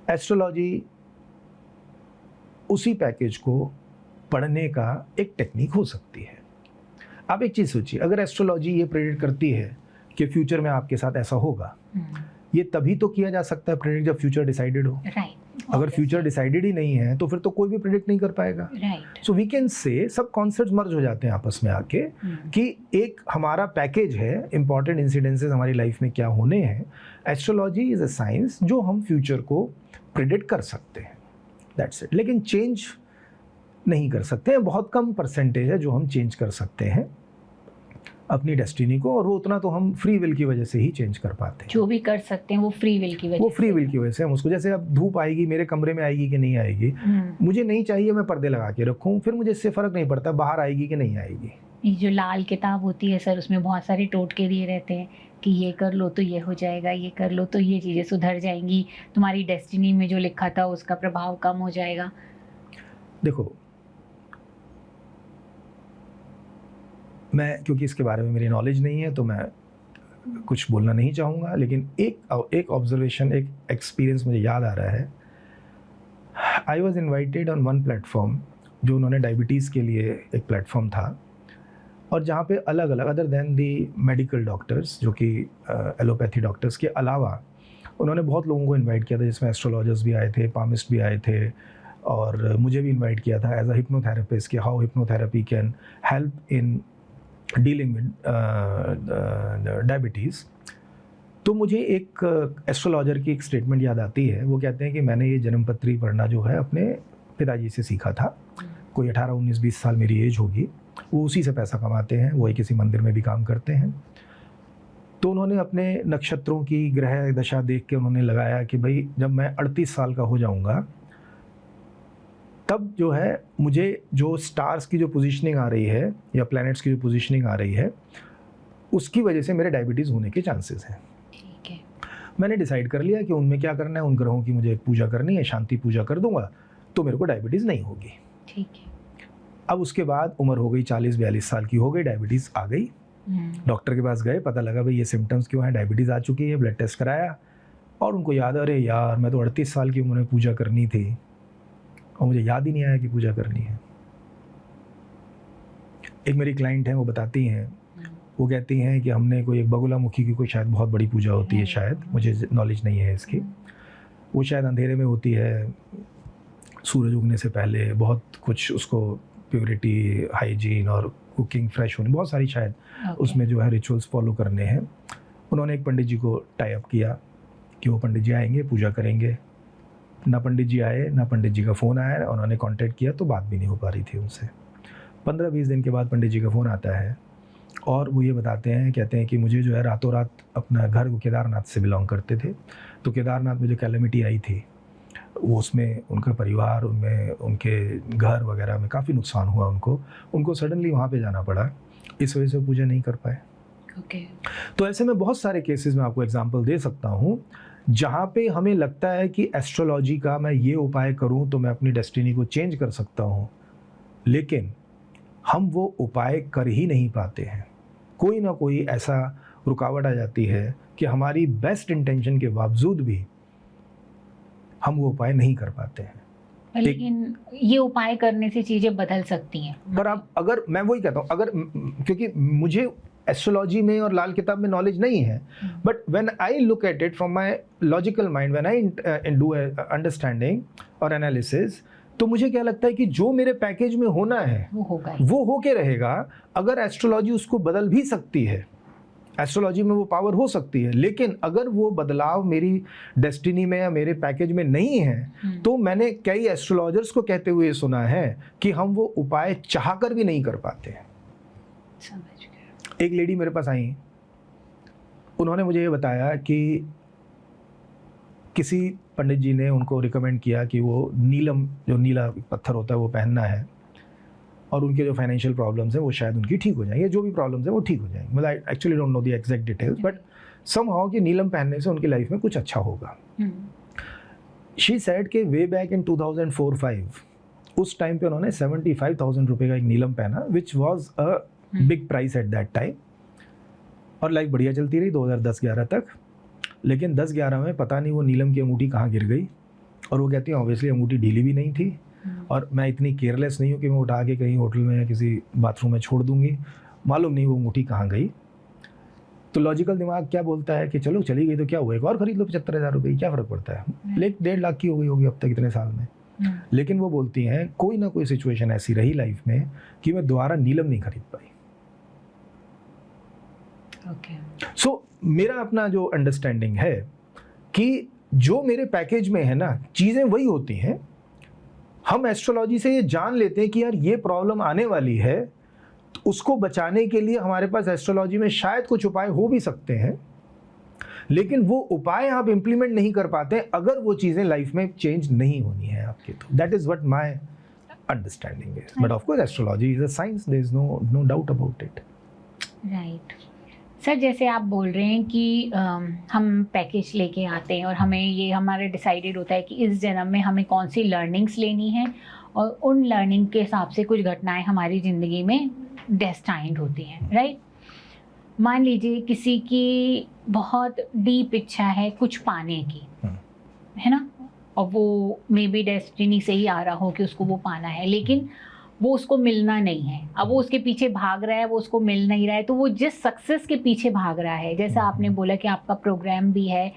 एस्ट्रोलॉजी उसी पैकेज को पढ़ने का एक टेक्निक हो सकती है। आप एक चीज़ सोचिए, अगर एस्ट्रोलॉजी ये प्रेडिक्ट करती है कि फ्यूचर में आपके साथ ऐसा होगा, ये तभी तो किया जा सकता है प्रेडिक्ट जब फ्यूचर डिसाइडेड हो। अगर फ्यूचर डिसाइडेड ही नहीं है तो फिर तो कोई भी प्रेडिक्ट नहीं कर पाएगा। सो वी कैन से सब कॉन्सेप्ट्स मर्ज हो जाते हैं आपस में आके, कि एक हमारा पैकेज है, इंपॉर्टेंट इंसिडेंसेस हमारी लाइफ में क्या होने हैं। एस्ट्रोलॉजी इज अ साइंस जो हम फ्यूचर को प्रेडिक्ट कर सकते हैं, दैट्स इट। लेकिन चेंज नहीं कर सकते हैं, बहुत कम परसेंटेज है जो हम चेंज कर सकते हैं अपनी डेस्टिनी को, और वो उतना तो हम फ्री विल की वजह से ही चेंज कर पाते हैं। जो भी कर सकते हैं वो फ्री विल की वजह से। वो फ्री विल की वजह से हम उसको, जैसे अब धूप आएगी मेरे कमरे में, आएगी कि नहीं आएगी, मुझे नहीं चाहिए, मैं पर्दे लगा के रखूं, फिर मुझे इससे फर्क नहीं पड़ता बाहर आएगी कि नहीं आएगी। ये जो लाल किताब होती है सर, उसमें बहुत सारे टोटके दिए रहते हैं कि ये कर लो तो ये हो जाएगा, ये कर लो तो ये चीज़ें सुधर जाएंगी, तुम्हारी डेस्टिनी में जो लिखा था उसका प्रभाव कम हो जाएगा। देखो, मैं, क्योंकि इसके बारे में मेरी नॉलेज नहीं है तो मैं कुछ बोलना नहीं चाहूँगा, लेकिन एक ऑब्जर्वेशन, एक एक्सपीरियंस मुझे याद आ रहा है। I was invited on one platform, जो उन्होंने डायबिटीज़ के लिए एक प्लेटफॉर्म था, और जहाँ पे अलग अलग, अदर देन दी मेडिकल डॉक्टर्स, जो कि एलोपैथी डॉक्टर्स के अलावा, उन्होंने बहुत लोगों को इन्वाइट किया था, जिसमें एस्ट्रोलॉजर्स भी आए थे, पामिस्ट भी आए थे, और मुझे भी इन्वाइट किया था एज अ हिप्नोथेरेपिस्ट कि how hypnotherapy can help in dealing with diabetes. तो मुझे एक एस्ट्रोलॉजर की एक स्टेटमेंट याद आती है। वो कहते हैं कि मैंने ये जन्मपत्री पढ़ना जो है अपने पिताजी से सीखा था। कोई 18, 19, 20 साल मेरी एज होगी। वो उसी से पैसा कमाते हैं, वही किसी मंदिर में भी काम करते हैं। तो उन्होंने अपने नक्षत्रों की ग्रह दशा देख के उन्होंने लगाया कि भाई जब मैं 38 साल का हो जाऊँगा तब जो है मुझे जो स्टार्स की जो पोजीशनिंग आ रही है या प्लैनेट्स की जो पोजीशनिंग आ रही है उसकी वजह से मेरे डायबिटीज़ होने के चांसेस हैं। ठीक है। मैंने डिसाइड कर लिया कि उनमें क्या करना है, उन ग्रहों की मुझे पूजा करनी है, शांति पूजा कर दूंगा तो मेरे को डायबिटीज़ नहीं होगी। ठीक है। अब उसके बाद उम्र हो गई, 40-42 साल की हो गई, डायबिटीज़ आ गई। डॉक्टर के पास गए, पता लगा भाई ये सिम्टम्स क्यों हैं, डायबिटीज़ आ चुकी है। ब्लड टेस्ट कराया और उनको याद, अरे यार मैं तो 38 साल की उम्र में पूजा करनी थी और मुझे याद ही नहीं आया कि पूजा करनी है। एक मेरी क्लाइंट हैं, वो बताती हैं, वो कहती हैं कि हमने कोई एक बगुलामुखी की कोई शायद बहुत बड़ी पूजा होती है, शायद मुझे नॉलेज नहीं है इसकी, वो शायद अंधेरे में होती है, सूरज उगने से पहले, बहुत कुछ उसको प्योरिटी, हाइजीन और कुकिंग, फ्रेश होने, बहुत सारी शायद उसमें जो है रिचुअल्स फॉलो करने हैं। उन्होंने एक पंडित जी को टाई अप किया कि वो पंडित जी आएंगे, पूजा करेंगे। ना पंडित जी आए, ना पंडित जी का फ़ोन आया। उन्होंने कांटेक्ट किया तो बात भी नहीं हो पा रही थी उनसे। 15-20 दिन के बाद पंडित जी का फ़ोन आता है और वो ये बताते हैं, कहते हैं कि मुझे जो है रातों रात अपना घर, वो केदारनाथ से बिलोंग करते थे, तो केदारनाथ में जो कैलेमिटी आई थी वो, उसमें उनका परिवार, उनमें उनके घर वगैरह में काफ़ी नुकसान हुआ उनको सडनली वहाँ पे जाना पड़ा, इस वजह से पूजा नहीं कर पाए। ओके। तो ऐसे में बहुत सारे केसेस में आपको एग्जांपल दे सकता हूँ जहाँ पे हमें लगता है कि एस्ट्रोलॉजी का मैं ये उपाय करूँ तो मैं अपनी डेस्टिनी को चेंज कर सकता हूँ, लेकिन हम वो उपाय कर ही नहीं पाते हैं। कोई ना कोई ऐसा रुकावट आ जाती है कि हमारी बेस्ट इंटेंशन के बावजूद भी हम वो उपाय नहीं कर पाते हैं। लेकिन ये उपाय करने से चीजें बदल सकती हैं। पर आप, अगर मैं वही कहता हूँ, अगर, क्योंकि मुझे एस्ट्रोलॉजी में और लाल किताब में नॉलेज नहीं है, but when I look at it from my logical mind, when I do understanding और एनालिसिस, तो मुझे क्या लगता है कि जो मेरे पैकेज में होना है वो होगा, वो होके रहेगा। अगर एस्ट्रोलॉजी उसको बदल भी सकती है, एस्ट्रोलॉजी में वो पावर हो सकती है, लेकिन अगर वो बदलाव मेरी डेस्टिनी में या मेरे पैकेज में नहीं है, तो मैंने कई एस्ट्रोलॉजर्स को कहते हुए सुना है कि हम वो उपाय चाहकर भी नहीं कर पाते हैं। समझ गया। एक लेडी मेरे पास आई, उन्होंने मुझे ये बताया कि किसी पंडित जी ने उनको रिकमेंड किया कि वो नीलम, जो नीला पत्थर होता है, वो पहनना है, और उनके जो फाइनेंशियल प्रॉब्लम्स हैं वो शायद उनकी ठीक हो जाएंगे, जो भी प्रॉब्लम्स हैं वो ठीक हो जाएंगे। मतलब I actually don't know the exact details, but somehow कि नीलम पहनने से उनकी लाइफ में कुछ अच्छा होगा। शी सेड के वे बैक इन 2004-5 उस टाइम पे उन्होंने 75,000 रुपये का एक नीलम पहना, which was a big price at that time, और लाइफ बढ़िया चलती रही 2010-11 तक। लेकिन 10-11 में पता नहीं वो नीलम की अंगूठी कहाँ गिर गई, और वो कहती है ऑब्वियसली अंगूठी ढीली भी नहीं थी, और मैं इतनी केयरलेस नहीं हूँ कि मैं उठा के कहीं होटल में या किसी बाथरूम में छोड़ दूंगी, मालूम नहीं वो अंगूठी कहाँ गई। तो लॉजिकल दिमाग क्या बोलता है कि चलो चली गई तो क्या हुआ, एक और खरीद लो 75,000 रुपये, क्या फ़र्क पड़ता है, लेकिन 1.5 लाख की हो गई होगी अब तक इतने साल में। लेकिन वो बोलती हैं कोई ना कोई सिचुएशन ऐसी रही लाइफ में कि मैं दोबारा नीलम नहीं खरीद पाई। सो मेरा अपना जो अंडरस्टैंडिंग है कि जो मेरे पैकेज में है ना, चीज़ें वही होती हैं। हम एस्ट्रोलॉजी से ये जान लेते हैं कि यार ये प्रॉब्लम आने वाली है, तो उसको बचाने के लिए हमारे पास एस्ट्रोलॉजी में शायद कुछ उपाय हो भी सकते हैं, लेकिन वो उपाय आप इम्प्लीमेंट नहीं कर पाते अगर वो चीज़ें लाइफ में चेंज नहीं होनी है आपके। तो that is what my understanding is, but of course astrology is a science, there is no doubt about it. Right sir, जैसे आप बोल रहे हैं कि हम पैकेज लेके आते हैं और हमें ये हमारा डिसाइडेड होता है कि इस जन्म में हमें कौन सी लर्निंग्स लेनी है, और उन लर्निंग के हिसाब से कुछ घटनाएं हमारी ज़िंदगी में डेस्टाइंड होती हैं, राइट। मान लीजिए किसी की बहुत डीप इच्छा है कुछ पाने की, है ना, और वो मे बी डेस्टिनी से ही आ रहा हो कि उसको वो पाना है, लेकिन वो उसको मिलना नहीं है। अब वो उसके पीछे भाग रहा है, वो उसको मिल नहीं रहा है, तो वो जिस सक्सेस के पीछे भाग रहा है, जैसा आपने बोला कि आपका प्रोग्राम भी है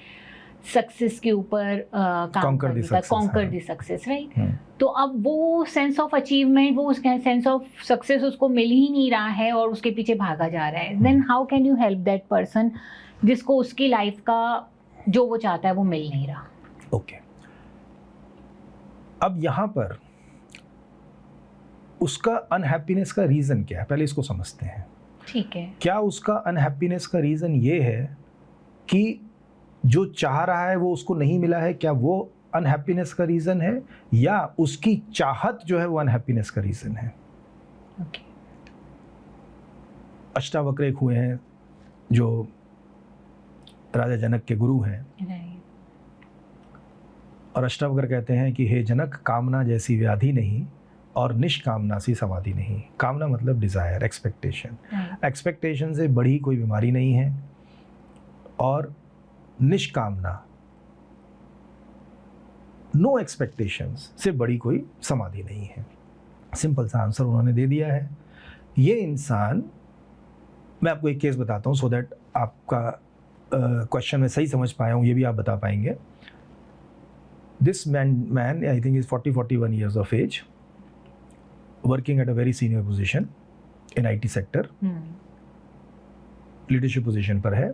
सक्सेस के ऊपर काम करने का, कॉन्कर द सक्सेस, राइट। तो अब वो सेंस ऑफ अचीवमेंट, वो उसका सेंस ऑफ सक्सेस उसको मिल ही नहीं रहा है और उसके पीछे भागा जा रहा है। Then how can you help that person जिसको उसकी लाइफ का जो वो चाहता है वो मिल नहीं रहा? ओके, अब यहाँ पर उसका अनहैप्पीनेस का रीज़न क्या है, पहले इसको समझते हैं। ठीक है। क्या उसका अनहैप्पीनेस का रीज़न ये है कि जो चाह रहा है वो उसको नहीं मिला है, क्या वो अनहैप्पीनेस का रीज़न है, या उसकी चाहत जो है वो अनहैप्पीनेस का रीज़न है? ओके। अष्टावक्र एक हुए हैं जो राजा जनक के गुरु हैं, और अष्टावक्र कहते हैं कि हे जनक, कामना जैसी व्याधि नहीं और निष्कामना सी समाधि नहीं। कामना मतलब डिज़ायर, एक्सपेक्टेशन। एक्सपेक्टेशन से बड़ी कोई बीमारी नहीं है, और निष्कामना, नो एक्सपेक्टेशंस से बड़ी कोई समाधि नहीं है। सिंपल सा आंसर उन्होंने दे दिया है। ये इंसान, मैं आपको एक केस बताता हूँ सो दैट आपका क्वेश्चन मैं सही समझ पाया हूँ, ये भी आप बता पाएंगे। This man I think is 40-41 years of age, working at a very senior position in IT sector, leadership position पर है।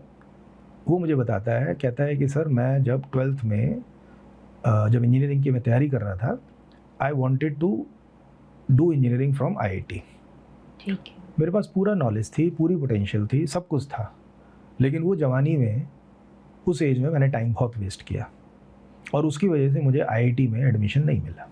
वो मुझे बताता है, कहता है कि सर मैं जब 12th में जब इंजीनियरिंग की मैं तैयारी कर रहा था, I wanted to do engineering from IIT। ठीक है। मेरे पास पूरा नॉलेज थी, पूरी पोटेंशियल थी, सब कुछ था, लेकिन वो जवानी में, उस एज में मैंने टाइम बहुत वेस्ट किया, और उसकी वजह से मुझे IIT में एडमिशन नहीं मिला।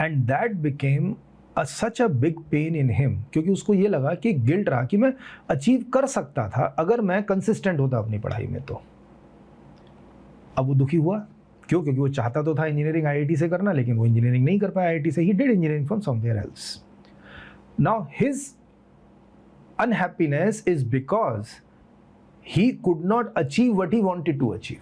And that became such a big pain in him, क्योंकि उसको ये लगा कि गिल्ट रहा कि मैं अचीव कर सकता था अगर मैं कंसिस्टेंट होता अपनी पढ़ाई में। तो अब वो दुखी हुआ, क्यों? क्योंकि वो चाहता तो था इंजीनियरिंग आईआईटी से करना, लेकिन वो इंजीनियरिंग नहीं कर पाया आईआईटी से, he did engineering from somewhere else. Now his unhappiness is because he could not achieve what he wanted to achieve.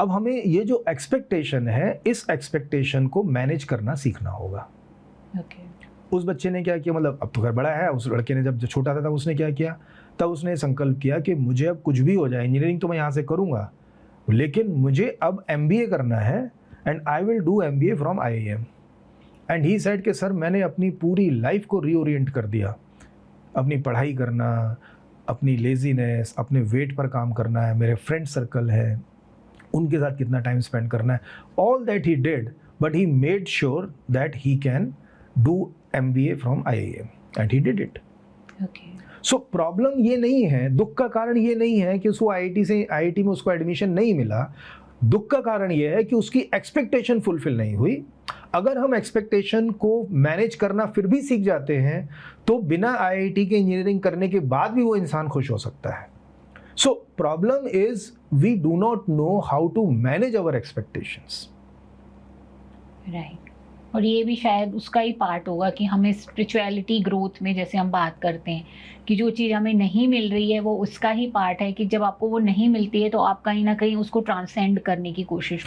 अब हमें ये जो एक्सपेक्टेशन है, इस एक्सपेक्टेशन को मैनेज करना सीखना होगा. ओके. उस बच्चे ने क्या किया, मतलब अब तो खैर बड़ा है, उस लड़के ने जब छोटा था तब उसने क्या किया, तब उसने संकल्प किया कि मुझे अब कुछ भी हो जाए, इंजीनियरिंग तो मैं यहाँ से करूँगा, लेकिन मुझे अब एमबीए करना है, and I will do MBA from IIM. And he said कि सर मैंने अपनी पूरी लाइफ को रीओरिएंट कर दिया, अपनी पढ़ाई करना, अपनी लेजीनेस, अपने वेट पर काम करना है, मेरे फ्रेंड सर्कल है उनके साथ कितना टाइम स्पेंड करना है, all that he did, but he made sure that he can do MBA from IIM and he did it. Okay. So problem ये नहीं है, दुख का कारण ये नहीं है कि उसको आईआईटी में उसको एडमिशन नहीं मिला. दुख का कारण ये है कि उसकी एक्सपेक्टेशन फुलफिल नहीं हुई. अगर हम एक्सपेक्टेशन को मैनेज करना फिर भी सीख जाते हैं तो बिना आईआईटी के इंजीनियरिंग करने के बाद भी वो इंसान खुश हो सकता है. So problem is we do not know how to manage our expectations. Right. और ये भी शायद उसका ही पार्ट होगा कि हमें स्पिरिचुअलिटी ग्रोथ में जैसे हम बात करते हैं कि जो चीज़ हमें नहीं मिल रही है वो उसका ही पार्ट है कि जब आपको वो नहीं मिलती है तो आप कहीं ना कहीं उसको ट्रांसेंड करने की कोशिश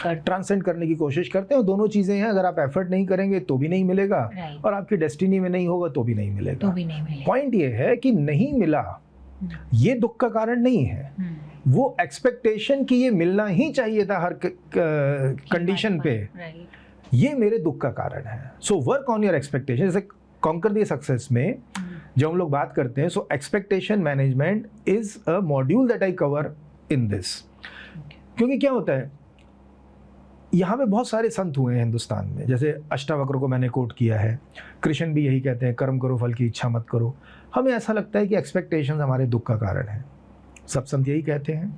करते हैं. दोनों चीज़ें हैं, अगर आप एफर्ट नहीं करेंगे तो भी नहीं मिलेगा, Right. और आपकी डेस्टिनी में नहीं होगा तो भी नहीं मिलेगा. मिलेगा. पॉइंट ये है कि नहीं मिला ये दुख का कारण नहीं है, वो एक्सपेक्टेशन की ये मिलना ही चाहिए था हर कंडीशन पे, राइट. ये मेरे दुख का कारण है. So work on your expectation. जैसे कॉन्कर द सक्सेस में जब हम लोग बात करते हैं, so expectation management is a module that I cover in this. क्योंकि क्या होता है, यहाँ पे बहुत सारे संत हुए हैं हिंदुस्तान में, जैसे अष्टावक्र को मैंने कोट किया है, कृष्ण भी यही कहते हैं, कर्म करो फल की इच्छा मत करो. हमें ऐसा लगता है कि एक्सपेक्टेशंस हमारे दुख का कारण है, सब संत यही कहते हैं,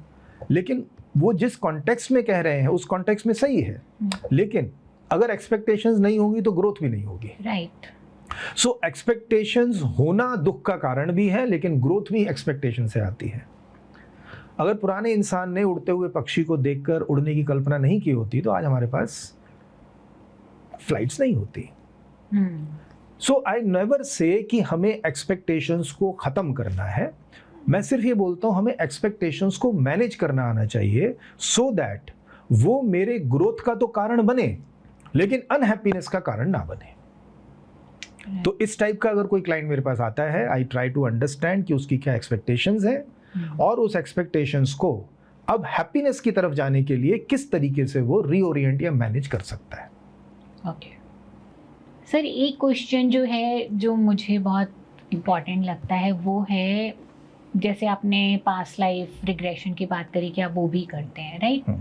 लेकिन वो जिस कॉन्टेक्स्ट में कह रहे हैं उस कॉन्टेक्स्ट में सही है, लेकिन अगर एक्सपेक्टेशंस नहीं होंगी तो ग्रोथ भी नहीं होगी. राइट. सो एक्सपेक्टेशंस होना दुख का कारण भी है, लेकिन ग्रोथ भी एक्सपेक्टेशन से आती है. अगर पुराने इंसान ने उड़ते हुए पक्षी को देखकर उड़ने की कल्पना नहीं की होती तो आज हमारे पास फ्लाइट्स नहीं होती. सो आई नेवर से कि हमें एक्सपेक्टेशंस को ख़त्म करना है, मैं सिर्फ ये बोलता हूँ हमें एक्सपेक्टेशंस को मैनेज करना आना चाहिए, सो दैट वो मेरे ग्रोथ का तो कारण बने लेकिन अनहैप्पीनेस का कारण ना बने. तो इस टाइप का अगर कोई क्लाइंट मेरे पास आता है, आई ट्राई टू अंडरस्टैंड कि उसकी क्या एक्सपेक्टेशंस हैं और उस एक्सपेक्टेशंस को अब हैप्पीनेस की तरफ जाने के लिए किस तरीके से वो रीओरिएंट या मैनेज कर सकता है. ओके. सर एक क्वेश्चन जो है जो मुझे बहुत इम्पॉर्टेंट लगता है वो है, जैसे आपने पास्ट लाइफ रिग्रेशन की बात करी कि आप वो भी करते हैं, राइट?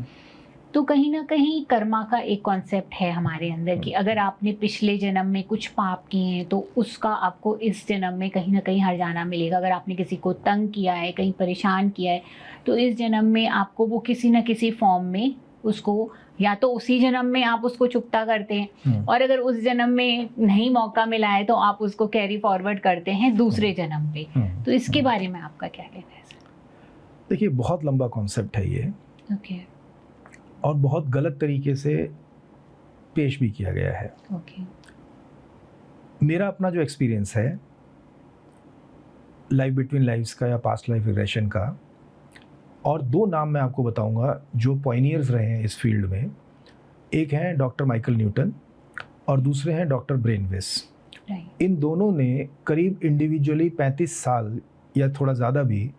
तो कहीं ना कहीं कर्मा का एक कॉन्सेप्ट है हमारे अंदर कि अगर आपने पिछले जन्म में कुछ पाप किए हैं तो उसका आपको इस जन्म में कहीं ना कहीं हर्जाना मिलेगा. अगर आपने किसी को तंग किया है, कहीं परेशान किया है, तो इस जन्म में आपको वो किसी न किसी फॉर्म में उसको, या तो उसी जन्म में आप उसको चुकता करते हैं, और अगर उस जन्म में नहीं मौका मिला है तो आप उसको कैरी फॉरवर्ड करते हैं दूसरे जन्म पे. तो इसके बारे में आपका क्या कहना है सर? देखिए बहुत लंबा कॉन्सेप्ट है ये. ओके. और बहुत गलत तरीके से पेश भी किया गया है. ओके. मेरा अपना जो एक्सपीरियंस है लाइफ बिटवीन लाइफ्स का या पास्ट लाइफ रिग्रेशन का, और दो नाम मैं आपको बताऊंगा जो पॉइनियर्स रहे हैं इस फील्ड में. एक हैं डॉक्टर माइकल न्यूटन और दूसरे हैं डॉक्टर ब्रेनविस. इन दोनों ने करीब इंडिविजुअली 35 साल या थोड़ा ज़्यादा भी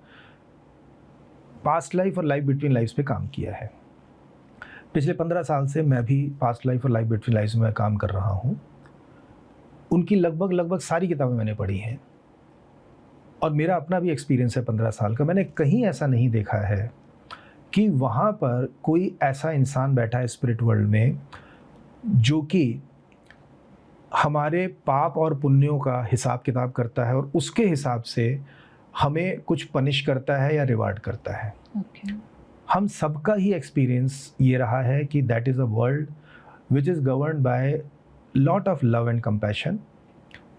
पास्ट लाइफ और लाइफ बिटवीन लाइफ्स पे काम किया है. पिछले 15 साल से मैं भी पास्ट लाइफ और लाइफ बिटवीन लाइफ्स में काम कर रहा हूँ. उनकी लगभग सारी किताबें मैंने पढ़ी हैं और मेरा अपना भी एक्सपीरियंस है 15 साल का. मैंने कहीं ऐसा नहीं देखा है कि वहाँ पर कोई ऐसा इंसान बैठा है स्पिरिट वर्ल्ड में जो कि हमारे पाप और पुण्यों का हिसाब किताब करता है और उसके हिसाब से हमें कुछ पनिश करता है या रिवार्ड करता है. हम सबका ही एक्सपीरियंस ये रहा है कि that is a world which is governed by lot of love and compassion,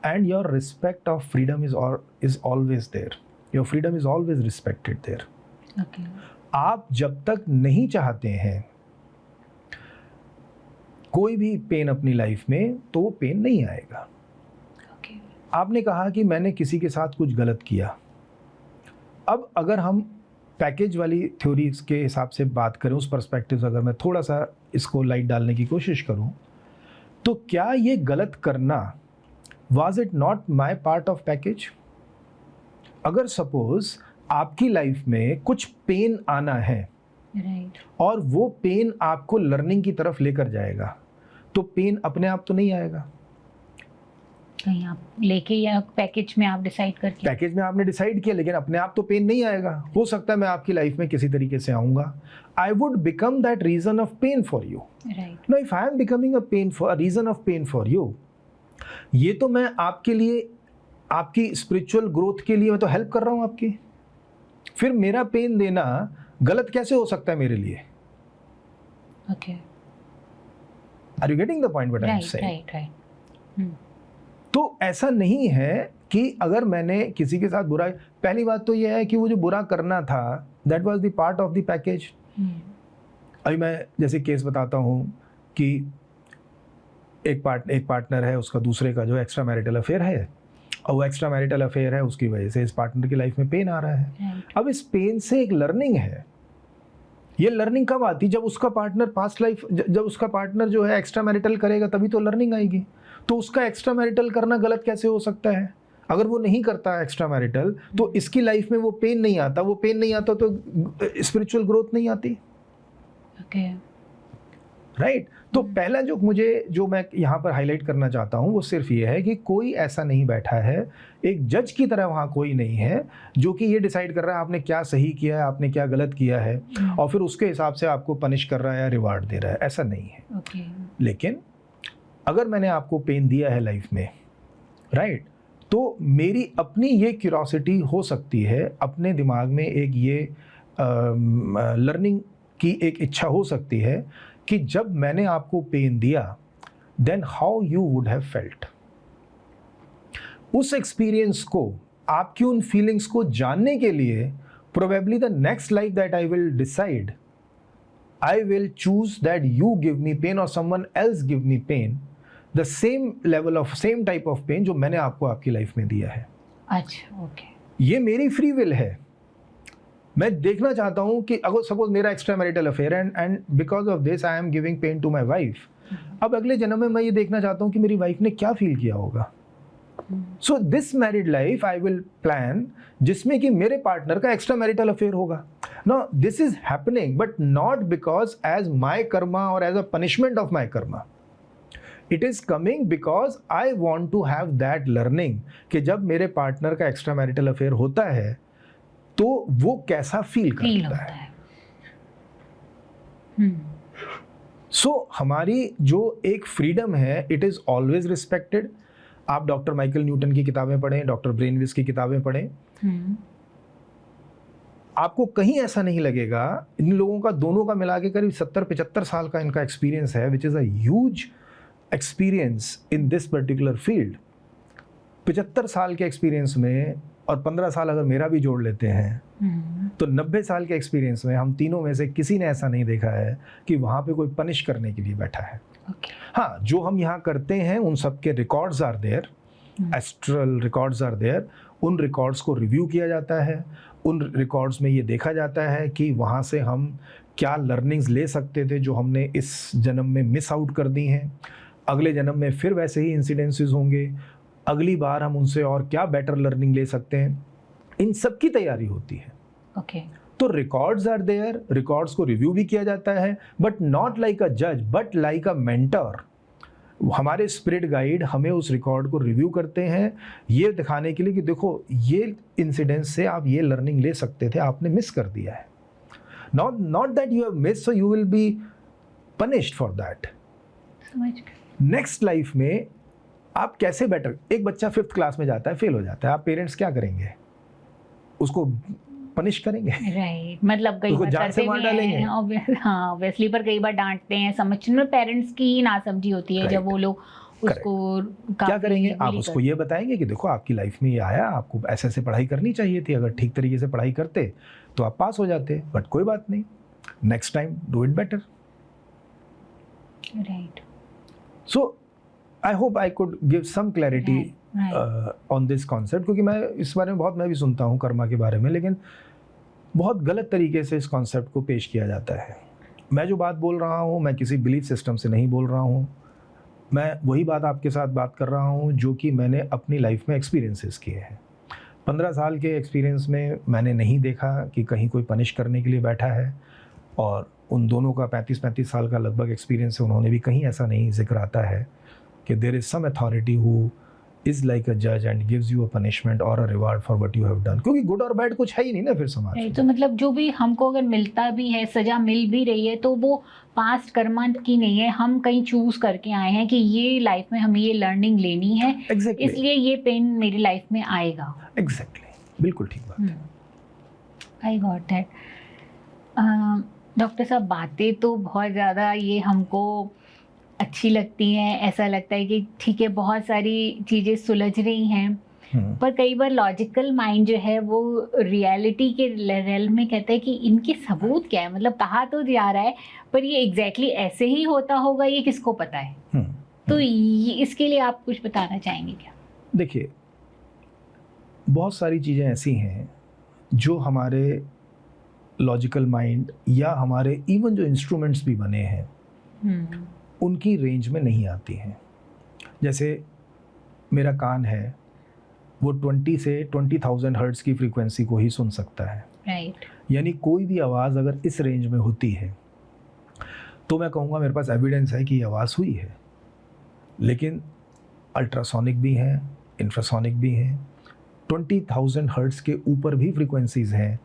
and your respect of freedom is always there. Your freedom is always respected there. Okay. आप जब तक नहीं चाहते हैं कोई भी पेन अपनी लाइफ में, तो वो पेन नहीं आएगा। Okay. आपने कहा कि मैंने किसी के साथ कुछ गलत किया। अब अगर हम पैकेज वाली थ्योरीज के हिसाब से बात करें, उस पर्सपेक्टिव से अगर मैं थोड़ा सा इसको लाइट डालने की कोशिश करूं, तो क्या ये गलत करना was it not my part of package? अगर सपोज आपकी लाइफ में कुछ पेन आना है Right. और वो पेन आपको लर्निंग की तरफ लेकर जाएगा, तो पेन अपने आप तो नहीं आएगा। कहीं आप लेके या पैकेज में आप डिसाइड करके, पैकेज में आपने डिसाइड किया, लेकिन अपने आप तो पेन नहीं आएगा। हो सकता है मैं आपकी लाइफ में किसी तरीके से आऊंगा, I would become that reason of pain for you. Right, no, if I am becoming a reason of pain for you, ये तो मैं आपके लिए, आपकी स्पिरिचुअल ग्रोथ के लिए मैं तो हेल्प कर रहा हूं आपकी। फिर मेरा पेन देना गलत कैसे हो सकता है मेरे लिए? Okay, are you getting the point what I am right saying? Right. तो ऐसा नहीं है कि अगर मैंने किसी के साथ बुरा, पहली बात तो यह है कि वो जो बुरा करना था that was the part of the package. अभी मैं जैसे केस बताता हूँ कि एक पार्टनर है, उसका दूसरे का जो एक्स्ट्रा मैरिटल अफेयर है, और वो एक्स्ट्रा मैरिटल अफेयर है, उसकी वजह से इस पार्टनर की लाइफ में पेन आ रहा है। राइट, अब इस पेन से एक लर्निंग है। ये लर्निंग कब आती? जब उसका पार्टनर पास्ट लाइफ, जब उसका पार्टनर जो है एक्स्ट्रा मैरिटल करेगा, तभी तो लर्निंग आएगी। तो उसका एक्स्ट्रा मैरिटल करना गलत कैसे हो सकता है? अगर वो नहीं करता एक्स्ट्रा मैरिटल, तो इसकी लाइफ में वो पेन नहीं आता, वो पेन नहीं आता तो स्पिरिचुअल ग्रोथ नहीं आती। Okay, right. तो पहला जो मैं यहाँ पर हाईलाइट करना चाहता हूँ वो सिर्फ ये है कि कोई ऐसा नहीं बैठा है, एक जज की तरह वहाँ कोई नहीं है जो कि ये डिसाइड कर रहा है आपने क्या सही किया है, आपने क्या गलत किया है, और फिर उसके हिसाब से आपको पनिश कर रहा है या रिवार्ड दे रहा है। ऐसा नहीं है। ओके, लेकिन अगर मैंने आपको पेन दिया है लाइफ में, राइट, तो मेरी अपनी ये क्यूरोसिटी हो सकती है, अपने दिमाग में एक ये लर्निंग की एक इच्छा हो सकती है कि जब मैंने आपको पेन दिया, then how you would have felt. उस एक्सपीरियंस को, आपकी उन फीलिंग्स को जानने के लिए, probably the next life that I will decide, I will choose that you give me pain और someone else give me pain, the same level of, same type of pain जो मैंने आपको आपकी लाइफ में दिया है। अच्छा, ओके, ये मेरी फ्री विल है। मैं देखना चाहता हूं कि अगर सपोज मेरा extra marital affair and because of this I am giving pain to my wife, अब अगले जन्म में मैं ये देखना चाहता हूं कि मेरी वाइफ ने क्या फील किया होगा। So this married life I will plan जिसमें कि मेरे पार्टनर का एक्स्ट्रा मैरिटल अफेयर होगा। No, this is happening but not because as my karma और as a punishment of my karma. It is coming because I want to have that learning कि जब मेरे partner का एक्स्ट्रा मैरिटल अफेयर होता है तो वो कैसा फील करता है। सो हमारी जो एक फ्रीडम है, इट इज ऑलवेज रिस्पेक्टेड। आप डॉक्टर माइकल न्यूटन की किताबें पढ़ें, डॉक्टर ब्रेनविस की किताबें पढ़ें, आपको कहीं ऐसा नहीं लगेगा। इन लोगों का, दोनों का मिला के करीब 70-75 साल का इनका एक्सपीरियंस है, which is a huge experience in this particular field. 75 साल के एक्सपीरियंस में और 15 साल अगर मेरा भी जोड़ लेते हैं तो 90 साल के एक्सपीरियंस में हम तीनों में से किसी ने ऐसा नहीं देखा है कि वहाँ पे कोई पनिश करने के लिए बैठा है। हाँ, जो हम यहाँ करते हैं उन सब के records are there, astral records are there. उन रिकॉर्ड्स को रिव्यू किया जाता है, उन रिकॉर्ड्स में ये देखा जाता है कि वहाँ से हम क्या लर्निंग्स ले सकते थे जो हमने इस जन्म में मिस आउट कर दी हैं। अगले जन्म में फिर वैसे ही इंसिडेंसेस होंगे, अगली बार हम उनसे और क्या बेटर लर्निंग ले सकते हैं, इन सब की तैयारी होती है। ओके, तो रिकॉर्ड्स आर देयर, रिकॉर्ड्स को रिव्यू भी किया जाता है, बट नॉट लाइक अ जज बट लाइक अ मेंटर। हमारे स्पिरिट गाइड हमें उस रिकॉर्ड को रिव्यू करते हैं ये दिखाने के लिए कि देखो ये इंसिडेंस से आप ये लर्निंग ले सकते थे, आपने मिस कर दिया है। Not that you have miss, so you will be punished for that. समझ गए। नेक्स्ट लाइफ में आप कैसे बेटर, एक बच्चा 5th क्लास में जाता है, फेल हो जाता है, आप पेरेंट्स क्या करेंगे? उसको पनिश करेंगे, राइट, मतलब कई बार जान से मार डालेंगे। हाँ, ऑब्वियसली, पर कई बार डांटते हैं, समझने में पेरेंट्स की नासमझी होती है जब वो लोग उसको क्या करेंगे? आप उसको ये बताएंगे कि देखो आपकी लाइफ में ये आया, आपको ऐसे ऐसे पढ़ाई करनी चाहिए थी, अगर ठीक तरीके से पढ़ाई करते तो आप पास हो जाते, बट कोई बात नहीं, next time do it better. Right. So I hope I could give some clarity on this concept, क्योंकि मैं इस बारे में बहुत मैं भी सुनता हूँ कर्मा के बारे में, लेकिन बहुत गलत तरीके से इस कॉन्सेप्ट को पेश किया जाता है. मैं जो बात बोल रहा हूँ, मैं किसी बिलीफ सिस्टम से नहीं बोल रहा हूँ, मैं वही बात आपके साथ बात कर रहा हूँ जो कि मैंने अपनी लाइफ में एक्सपीरियंसेस किए हैं. 15 साल के एक्सपीरियंस में मैंने नहीं देखा कि कहीं कोई पनिश करने के लिए बैठा है, और उन दोनों का 35 साल का लगभग एक्सपीरियंस है, उन्होंने भी कहीं ऐसा नहीं जिक्र आता है कि there is some authority who is like a जज and gives you a punishment और a reward for what you have done. क्योंकि गुड और बैड कुछ है ही नहीं ना फिर समाज में. तो मतलब जो भी हमको अगर मिलता भी है, सजा मिल भी रही है, तो वो पास्ट कर्मा की नहीं है, हम कहीं चूज करके आए हैं कि ये लाइफ में हमें ये लर्निंग लेनी है. Exactly. इसलिए ये पेन मेरी लाइफ में आएगा. एग्जैक्टली, बिल्कुल ठीक बात है. I got that. डॉक्टर साहब, बातें तो बहुत ज़्यादा ये हमको अच्छी लगती हैं, ऐसा लगता है कि ठीक है बहुत सारी चीज़ें सुलझ रही हैं, पर कई बार लॉजिकल माइंड जो है वो रियलिटी के रेल में कहता है कि इनके सबूत क्या है, मतलब कहा तो जा रहा है पर ये एग्जैक्टली ऐसे ही होता होगा, ये किसको पता है. तो इसके लिए आप कुछ बताना चाहेंगे क्या? देखिए, बहुत सारी चीज़ें ऐसी हैं जो हमारे लॉजिकल माइंड या हमारे इवन जो इंस्ट्रूमेंट्स भी बने हैं उनकी रेंज में नहीं आती हैं. जैसे मेरा कान है, वो 20 से 20,000 हर्ट्ज़ की फ्रीक्वेंसी को ही सुन सकता है. राइट. यानी कोई भी आवाज़ अगर इस रेंज में होती है तो मैं कहूँगा मेरे पास एविडेंस है कि ये आवाज़ हुई है. लेकिन अल्ट्रासोनिक भी हैं, इंफ्रासोनिक भी हैं, 20,000 हर्ट्ज़ के ऊपर भी फ्रीक्वेंसीज़ हैं,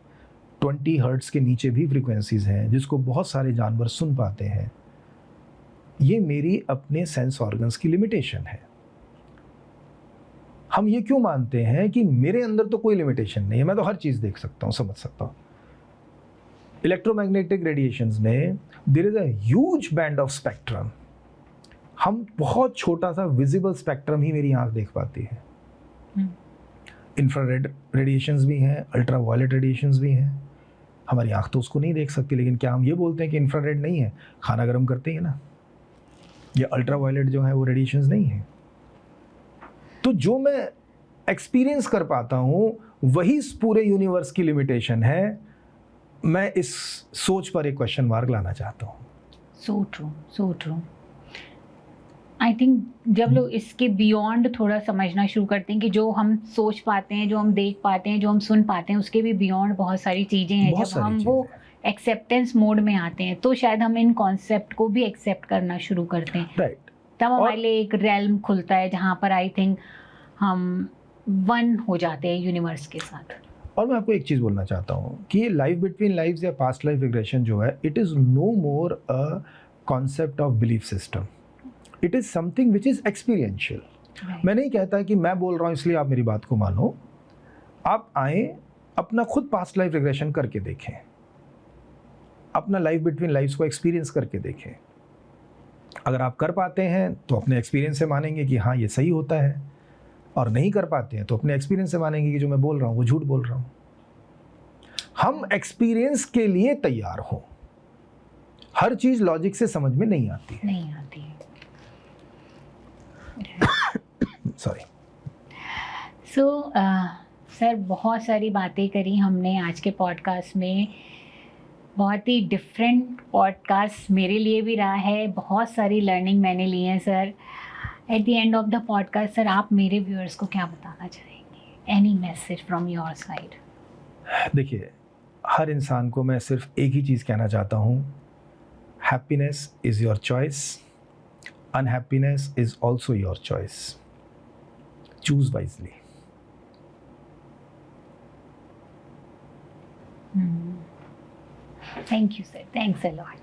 20 हर्ट्ज़ के नीचे भी फ्रीक्वेंसीज़ हैं जिसको बहुत सारे जानवर सुन पाते हैं. ये मेरी अपने सेंस ऑर्गन्स की लिमिटेशन है. हम ये क्यों मानते हैं कि मेरे अंदर तो कोई लिमिटेशन नहीं है, मैं तो हर चीज़ देख सकता हूँ, समझ सकता हूँ. इलेक्ट्रोमैग्नेटिक रेडिएशंस में there is a huge band of spectrum. हम बहुत छोटा सा विजिबल स्पेक्ट्रम ही मेरी आँख देख पाती है. इंफ्रारेड रेडिएशंस भी हैं, अल्ट्रा वायलेट रेडिएशंस भी हैं. हमारी आँख तो उसको नहीं देख सकती, लेकिन क्या हम ये बोलते हैं कि इंफ्रारेड नहीं है? खाना गर्म करते हैं ना. ये अल्ट्रा वायलेट जो है वो रेडिएशंस नहीं है. तो जो मैं एक्सपीरियंस कर पाता हूँ वही इस पूरे यूनिवर्स की लिमिटेशन है. मैं इस सोच पर एक क्वेश्चन मार्क लाना चाहता हूँ. So true, so true. I think जब लोग इसके बियॉन्ड थोड़ा समझना शुरू करते हैं कि जो हम सोच पाते हैं, जो हम देख पाते हैं, जो हम सुन पाते हैं, उसके भी बियॉन्ड बहुत सारी चीज़ें हैं. जब हम वो एक्सेप्टेंस मोड में आते हैं तो शायद हम इन कॉन्सेप्ट को भी एक्सेप्ट करना शुरू करते हैं. राइट. तब हमारे लिए एक रेल्म खुलता है जहाँ पर आई थिंक हम वन हो जाते हैं यूनिवर्स के साथ. और मैं आपको एक चीज़ बोलना चाहता हूँ कि ये लाइफ बिटवीन लाइव्स या पास्ट लाइफ रिग्रेशन जो है, it is no more a concept of belief system. It is something which is experiential. मैं नहीं कहता कि मैं बोल रहा हूँ इसलिए आप मेरी बात को मानो. आप आए, अपना खुद पास्ट लाइफ रिग्रेशन करके देखें, अपना लाइफ बिटवीन लाइव्स को एक्सपीरियंस करके देखें. अगर आप कर पाते हैं तो अपने एक्सपीरियंस से मानेंगे कि हाँ ये सही होता है, और नहीं कर पाते हैं तो अपने एक्सपीरियंस से मानेंगे कि जो मैं बोल रहा हूँ वो झूठ बोल रहा हूँ. हम एक्सपीरियंस के लिए तैयार हों. हर चीज़ लॉजिक से समझ में नहीं आती है. नहीं आती है. सॉरी. सो सर, बहुत सारी बातें करी हमने आज के पॉडकास्ट में. बहुत ही डिफरेंट पॉडकास्ट मेरे लिए भी रहा है. बहुत सारी लर्निंग मैंने ली है sir. At the end of the podcast sir, आप मेरे व्यूअर्स को क्या बताना चाहेंगे? Any message from your side? देखिए, हर इंसान को मैं सिर्फ एक ही चीज़ कहना चाहता हूँ. Happiness is your choice, unhappiness is also your choice. Choose wisely. Thank you, sir. Thanks a lot.